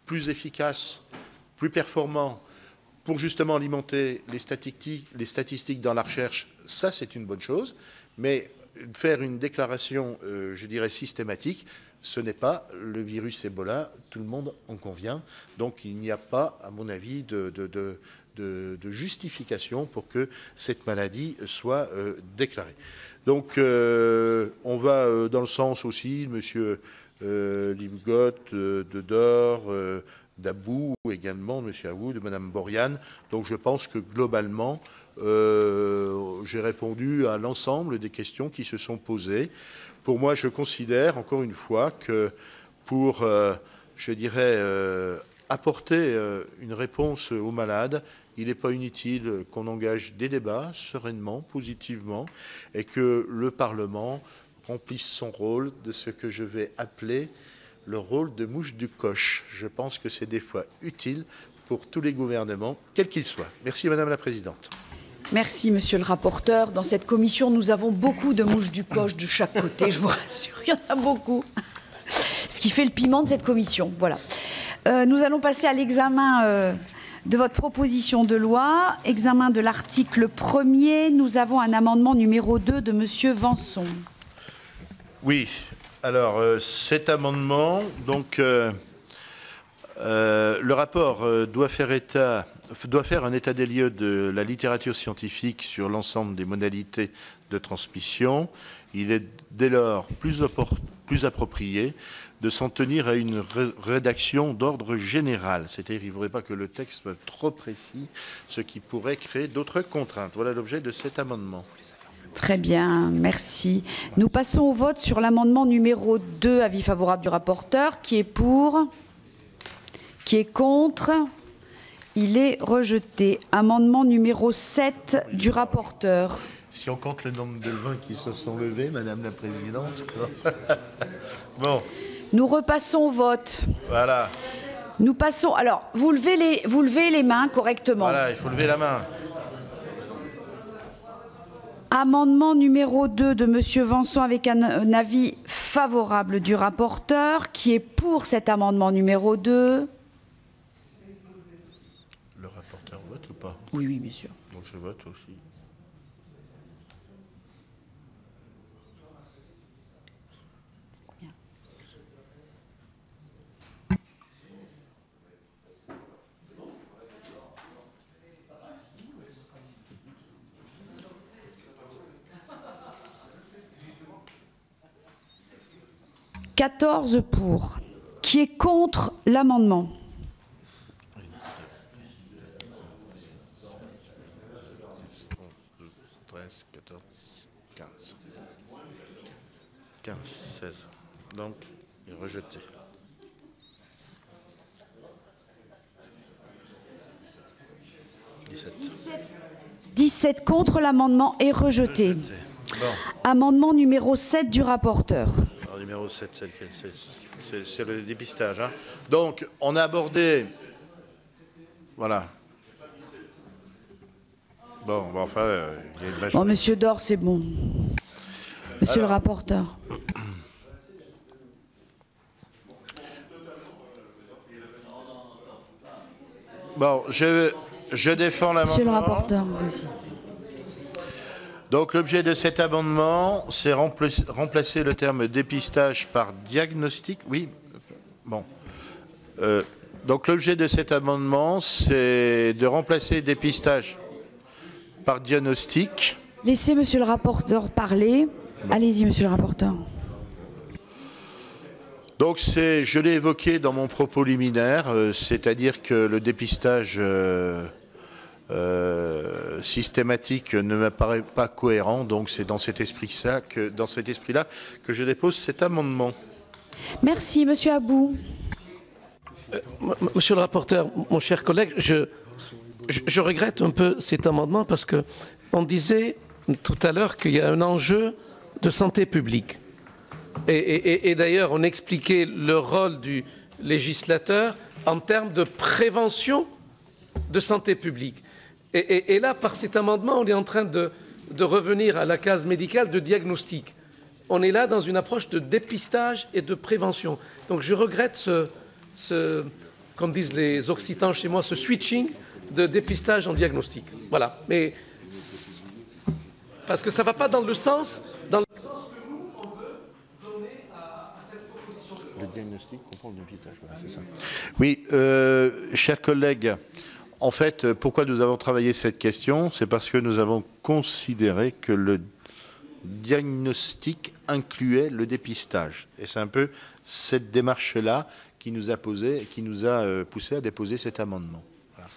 plus efficace, plus performant, pour justement alimenter les statistiques dans la recherche, ça c'est une bonne chose, mais faire une déclaration, je dirais, systématique, ce n'est pas le virus Ebola, tout le monde en convient, donc il n'y a pas, à mon avis, de justification pour que cette maladie soit déclarée. Donc on va dans le sens aussi, monsieur Limgot, Dedor, d'Abou également, M. Aoud, de Mme Borian. Donc je pense que globalement, j'ai répondu à l'ensemble des questions qui se sont posées. Pour moi, je considère, encore une fois, que pour, je dirais, apporter une réponse aux malades, il n'est pas inutile qu'on engage des débats sereinement, positivement, et que le Parlement remplisse son rôle de ce que je vais appeler le rôle de mouche du coche. Je pense que c'est des fois utile pour tous les gouvernements, quels qu'ils soient. Merci Madame la Présidente. Merci Monsieur le rapporteur. Dans cette commission, nous avons beaucoup de mouches du coche de chaque côté, je vous rassure, il y en a beaucoup. Ce qui fait le piment de cette commission, voilà. Nous allons passer à l'examen de votre proposition de loi. Examen de l'article 1er. Nous avons un amendement numéro 2 de Monsieur Vanson. Oui, alors cet amendement, donc le rapport doit faire un état des lieux de la littérature scientifique sur l'ensemble des modalités de transmission. Il est dès lors plus approprié de s'en tenir à une rédaction d'ordre général. C'est-à-dire qu'il ne faudrait pas que le texte soit trop précis, ce qui pourrait créer d'autres contraintes. Voilà l'objet de cet amendement. Très bien, merci. Nous passons au vote sur l'amendement numéro 2, avis favorable du rapporteur. Qui est pour? Qui est contre? Il est rejeté. Amendement numéro 7 du rapporteur. Si on compte le nombre de mains qui se sont levées, Madame la Présidente. Bon. Nous repassons au vote. Voilà. Nous passons... Alors, vous levez les mains correctement. Voilà, il faut lever la main. Amendement numéro 2 de Monsieur Vanson avec un avis favorable du rapporteur. Qui est pour cet amendement numéro 2? Le rapporteur vote ou pas? Oui, oui, bien sûr. Donc je vote aussi. 14 pour. Qui est contre l'amendement? Donc, il est rejeté. 17 contre, l'amendement est rejeté. Bon. Amendement numéro 7 du rapporteur. Alors, numéro 7, c'est le dépistage. Hein. Donc, on a abordé... Voilà. Bon, enfin, il y a une majorité. Bon, monsieur Dor, c'est bon. Monsieur le rapporteur. Bon, je défends l'amendement. Monsieur le rapporteur, vas-y. Donc l'objet de cet amendement, c'est remplacer le terme dépistage par diagnostic. Oui, bon. Donc l'objet de cet amendement, c'est de remplacer dépistage par diagnostic. Laissez monsieur le rapporteur parler. Bon. Allez-y, monsieur le rapporteur. Donc je l'ai évoqué dans mon propos liminaire, c'est-à-dire que le dépistage systématique ne m'apparaît pas cohérent, donc c'est dans cet esprit-là que je dépose cet amendement. Merci, monsieur Abou. Monsieur le rapporteur, mon cher collègue, je regrette un peu cet amendement parce qu'on disait tout à l'heure qu'il y a un enjeu de santé publique. Et d'ailleurs, on expliquait le rôle du législateur en termes de prévention de santé publique. Et là, par cet amendement, on est en train de revenir à la case médicale de diagnostic. On est là dans une approche de dépistage et de prévention. Donc je regrette comme disent les Occitans chez moi, ce switching de dépistage en diagnostic. Voilà. Mais parce que ça ne va pas dans le sens... Le diagnostic comprend le dépistage, c'est ça. Oui, chers collègues, en fait, pourquoi nous avons travaillé cette question? C'est parce que nous avons considéré que le diagnostic incluait le dépistage. Et c'est un peu cette démarche-là qui nous a poussé à déposer cet amendement. Voilà.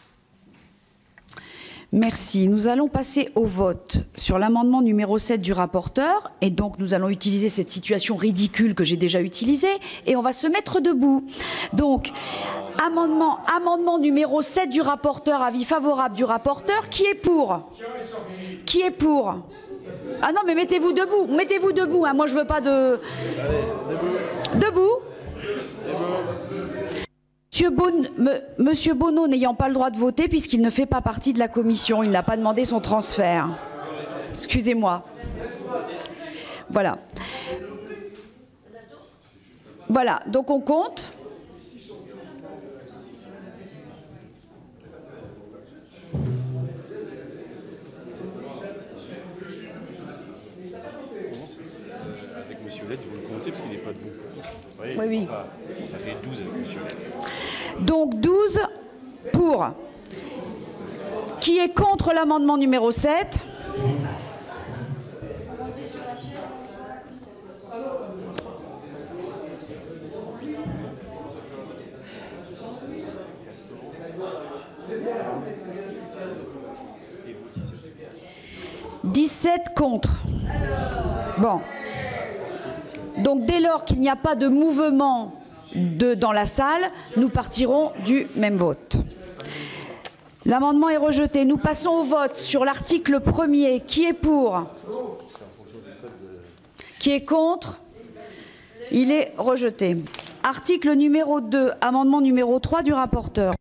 Merci. Nous allons passer au vote sur l'amendement numéro 7 du rapporteur. Et donc, nous allons utiliser cette situation ridicule que j'ai déjà utilisée. Et on va se mettre debout. Donc, amendement numéro 7 du rapporteur, avis favorable du rapporteur. Qui est pour? Qui est pour? Ah non, mais mettez-vous debout. Mettez-vous debout. Hein. Moi, je ne veux pas de... Allez, debout. Monsieur Bonneau n'ayant pas le droit de voter puisqu'il ne fait pas partie de la commission, il n'a pas demandé son transfert. Excusez-moi. Voilà. Voilà, donc on compte. Avec monsieur Lett, vous le comptez parce qu'il n'est pas debout. Oui, oui. Ça fait 12 avec monsieur Lett. Donc 12 pour. Qui est contre l'amendement numéro 7? « 17 contre. Bon. Donc dès lors qu'il n'y a pas de mouvement dans la salle, nous partirons du même vote. L'amendement est rejeté. Nous passons au vote sur l'article 1er. Qui est pour? Qui est contre? Il est rejeté. Article numéro 2, amendement numéro 3 du rapporteur.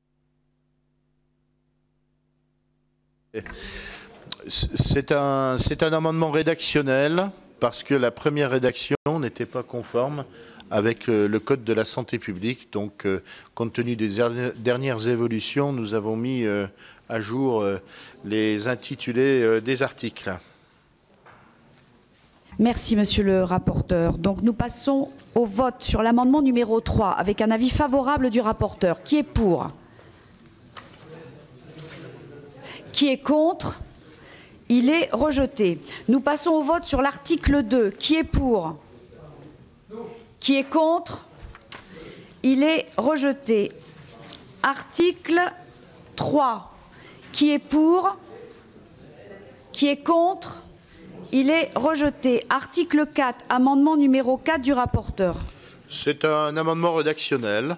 C'est un amendement rédactionnel parce que la première rédaction n'était pas conforme avec le Code de la santé publique. Donc, compte tenu des dernières évolutions, nous avons mis à jour les intitulés des articles. Merci, monsieur le rapporteur. Donc, nous passons au vote sur l'amendement numéro 3 avec un avis favorable du rapporteur. Qui est pour? Qui est contre? Il est rejeté. Nous passons au vote sur l'article 2. Qui est pour? Qui est contre? Il est rejeté. Article 3. Qui est pour? Qui est contre? Il est rejeté. Article 4, amendement numéro 4 du rapporteur. C'est un amendement rédactionnel.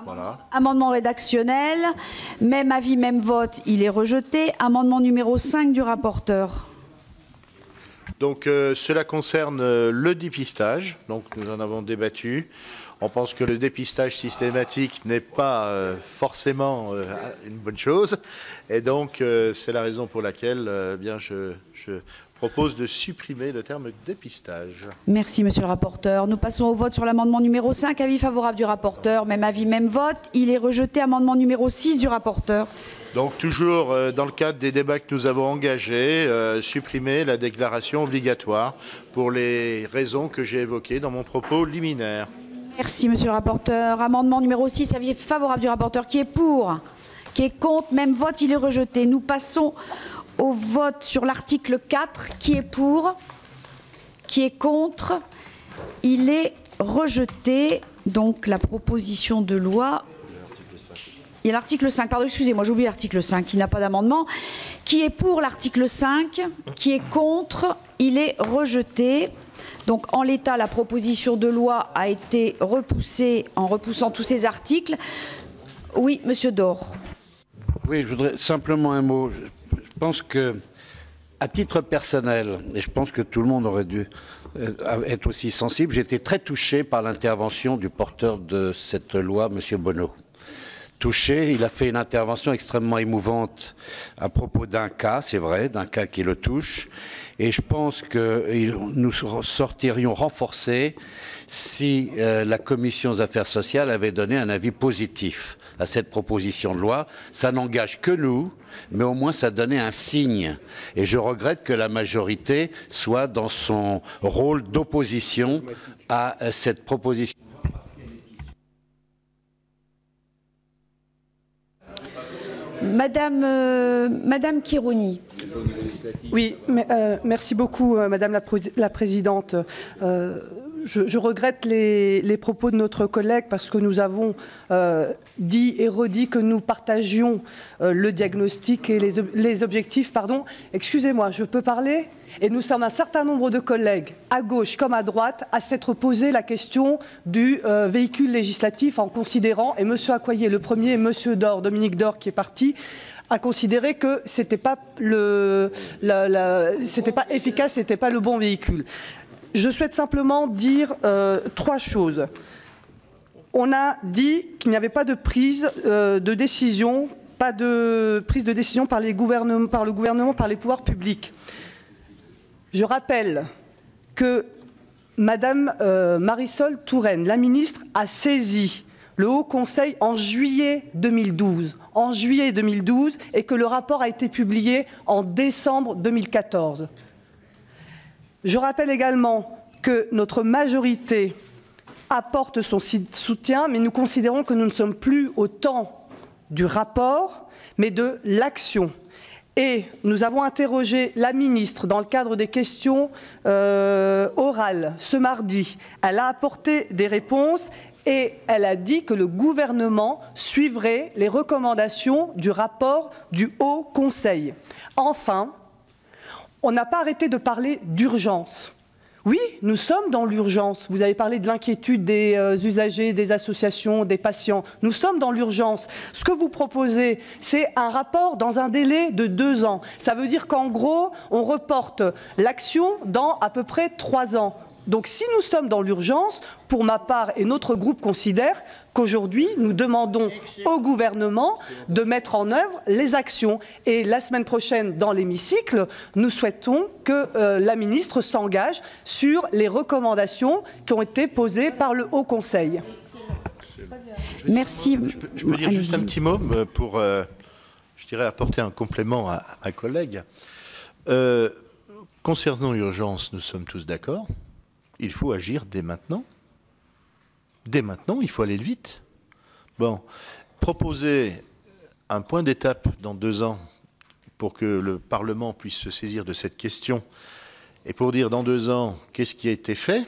Voilà. Amendement rédactionnel. Même avis, même vote. Il est rejeté. Amendement numéro 5 du rapporteur. Donc cela concerne le dépistage. Donc nous en avons débattu. On pense que le dépistage systématique n'est pas forcément une bonne chose. Et donc c'est la raison pour laquelle bien je propose de supprimer le terme dépistage. Merci, monsieur le rapporteur. Nous passons au vote sur l'amendement numéro 5. Avis favorable du rapporteur. Même avis, même vote. Il est rejeté. Amendement numéro 6 du rapporteur. Donc toujours dans le cadre des débats que nous avons engagés, supprimer la déclaration obligatoire pour les raisons que j'ai évoquées dans mon propos liminaire. Merci, monsieur le rapporteur. Amendement numéro 6, avis favorable du rapporteur. Qui est pour? Qui est contre? Même vote, il est rejeté. Nous passons au vote sur l'article 4. Qui est pour? Qui est contre? Il est rejeté. Donc la proposition de loi... Il y a l'article 5, pardon, excusez-moi, j'ai oublié l'article 5, qui n'a pas d'amendement. Qui est pour l'article 5? Qui est contre? Il est rejeté. Donc en l'état, la proposition de loi a été repoussée en repoussant tous ces articles. Oui, monsieur Dor. Oui, je voudrais simplement un mot. Je pense que, à titre personnel, et je pense que tout le monde aurait dû être aussi sensible, j'ai été très touché par l'intervention du porteur de cette loi, monsieur Bonneau. Touché, il a fait une intervention extrêmement émouvante à propos d'un cas, c'est vrai, d'un cas qui le touche. Et je pense que nous sortirions renforcés si la commission des affaires sociales avait donné un avis positif à cette proposition de loi. Ça n'engage que nous, mais au moins ça donnait un signe. Et je regrette que la majorité soit dans son rôle d'opposition à cette proposition. Madame Khirouni. Oui, merci beaucoup, Madame la Présidente. Je regrette les propos de notre collègue parce que nous avons dit et redit que nous partagions le diagnostic et les objectifs. Pardon, excusez-moi, je peux parler? Et nous sommes un certain nombre de collègues, à gauche comme à droite, à s'être posé la question du véhicule législatif en considérant, et M. Accoyer le premier, et M. Dor, Dominique Dor qui est parti, a considéré que c'était pas efficace, c'était pas le bon véhicule. Je souhaite simplement dire 3 choses. On a dit qu'il n'y avait pas de prise de décision, par le gouvernement, par les pouvoirs publics. Je rappelle que Madame Marisol Touraine, la ministre, a saisi le Haut Conseil en juillet 2012. En juillet 2012, et que le rapport a été publié en décembre 2014. Je rappelle également que notre majorité apporte son soutien, mais nous considérons que nous ne sommes plus au temps du rapport, mais de l'action. Et nous avons interrogé la ministre dans le cadre des questions orales ce mardi. Elle a apporté des réponses et elle a dit que le gouvernement suivrait les recommandations du rapport du Haut Conseil. Enfin, on n'a pas arrêté de parler d'urgence. Oui, nous sommes dans l'urgence. Vous avez parlé de l'inquiétude des usagers, des associations, des patients. Nous sommes dans l'urgence. Ce que vous proposez, c'est un rapport dans un délai de 2 ans. Ça veut dire qu'en gros, on reporte l'action dans à peu près 3 ans. Donc si nous sommes dans l'urgence, pour ma part et notre groupe considère qu'aujourd'hui, nous demandons au gouvernement de mettre en œuvre les actions. Et la semaine prochaine, dans l'hémicycle, nous souhaitons que la ministre s'engage sur les recommandations qui ont été posées par le Haut Conseil. Merci. Je peux dire juste un petit mot pour, je dirais, apporter un complément à ma collègue. Concernant l'urgence, nous sommes tous d'accord. Il faut agir dès maintenant. Dès maintenant, il faut aller vite. Bon, proposer un point d'étape dans 2 ans pour que le Parlement puisse se saisir de cette question et pour dire dans 2 ans qu'est-ce qui a été fait,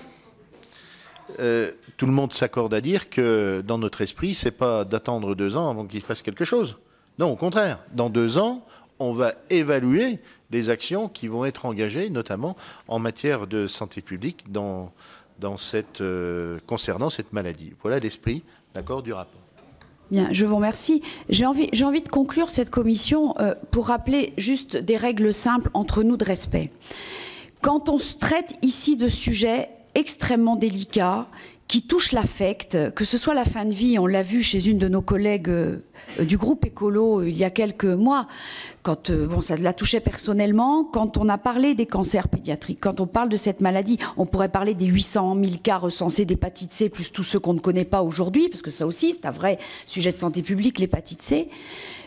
tout le monde s'accorde à dire que dans notre esprit, c'est pas d'attendre 2 ans avant qu'il fasse quelque chose. Non, au contraire. Dans 2 ans, on va évaluer les actions qui vont être engagées, notamment en matière de santé publique concernant cette maladie. Voilà l'esprit, d'accord, du rapport. Bien, je vous remercie. J'ai envie de conclure cette commission pour rappeler juste des règles simples entre nous de respect. Quand on se traite ici de sujets extrêmement délicats, qui touchent l'affect, que ce soit la fin de vie, on l'a vu chez une de nos collègues du groupe écolo il y a quelques mois, quand ça la touchait personnellement, quand on a parlé des cancers pédiatriques, quand on parle de cette maladie, on pourrait parler des 800 000 cas recensés d'hépatite C, plus tous ceux qu'on ne connaît pas aujourd'hui, parce que ça aussi, c'est un vrai sujet de santé publique, l'hépatite C.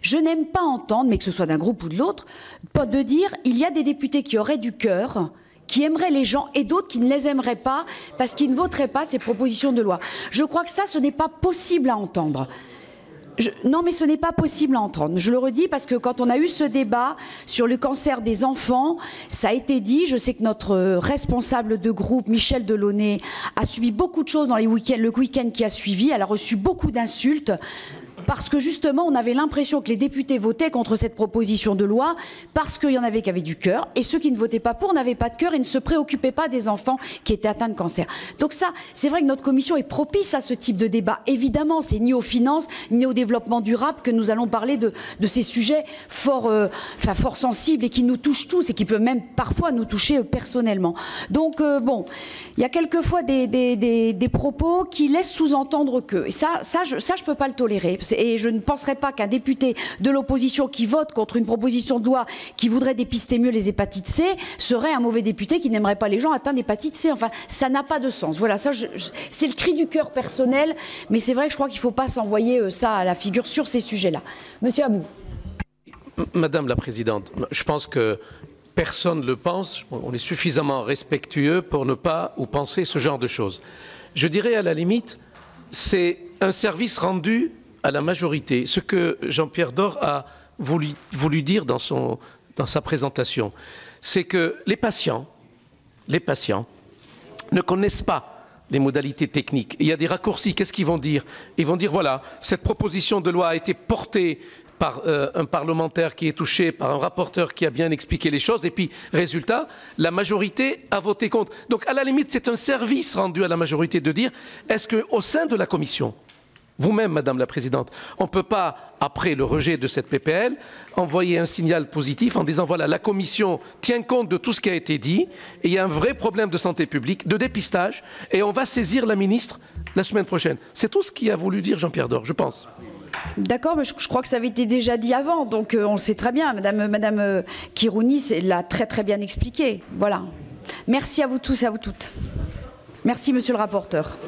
Je n'aime pas entendre, mais que ce soit d'un groupe ou de l'autre, de dire il y a des députés qui auraient du cœur, qui aimeraient les gens et d'autres qui ne les aimeraient pas parce qu'ils ne voteraient pas ces propositions de loi. Je crois que ça, ce n'est pas possible à entendre. Non, mais ce n'est pas possible à entendre. Je le redis parce que quand on a eu ce débat sur le cancer des enfants, ça a été dit. Je sais que notre responsable de groupe, Michel Delaunay, a subi beaucoup de choses dans le week-end qui a suivi. Elle a reçu beaucoup d'insultes. Parce que justement, on avait l'impression que les députés votaient contre cette proposition de loi parce qu'il y en avait qui avaient du cœur et ceux qui ne votaient pas pour n'avaient pas de cœur et ne se préoccupaient pas des enfants qui étaient atteints de cancer. Donc ça, c'est vrai que notre commission est propice à ce type de débat. Évidemment, c'est ni aux finances, ni au développement durable que nous allons parler de ces sujets fort sensibles et qui nous touchent tous et qui peuvent même parfois nous toucher personnellement. Donc bon, il y a quelquefois des propos qui laissent sous-entendre que. Et ça, je peux pas le tolérer. Et je ne penserais pas qu'un député de l'opposition qui vote contre une proposition de loi qui voudrait dépister mieux les hépatites C serait un mauvais député qui n'aimerait pas les gens atteints d'hépatite C. Enfin, ça n'a pas de sens. Voilà, ça, c'est le cri du cœur personnel, mais c'est vrai que je crois qu'il ne faut pas s'envoyer ça à la figure sur ces sujets-là. Monsieur Abou. Madame la Présidente, je pense que personne ne le pense. On est suffisamment respectueux pour ne pas ou penser ce genre de choses. Je dirais à la limite, c'est un service rendu à la majorité, ce que Jean-Pierre Door a voulu dire dans sa présentation, c'est que les patients ne connaissent pas les modalités techniques. Il y a des raccourcis, qu'est-ce qu'ils vont dire? Ils vont dire, voilà, cette proposition de loi a été portée par un parlementaire qui est touché, par un rapporteur qui a bien expliqué les choses, et puis, résultat, la majorité a voté contre. Donc, à la limite, c'est un service rendu à la majorité de dire, est-ce qu'au sein de la Commission, vous-même, Madame la Présidente, on ne peut pas, après le rejet de cette PPL, envoyer un signal positif en disant, voilà, la Commission tient compte de tout ce qui a été dit, et il y a un vrai problème de santé publique, de dépistage, et on va saisir la ministre la semaine prochaine. C'est tout ce qu'a voulu dire Jean-Pierre Door, je pense. D'accord, mais je crois que ça avait été déjà dit avant, donc on le sait très bien. Madame Khirouni l'a très bien expliqué. Voilà. Merci à vous tous et à vous toutes. Merci, monsieur le rapporteur.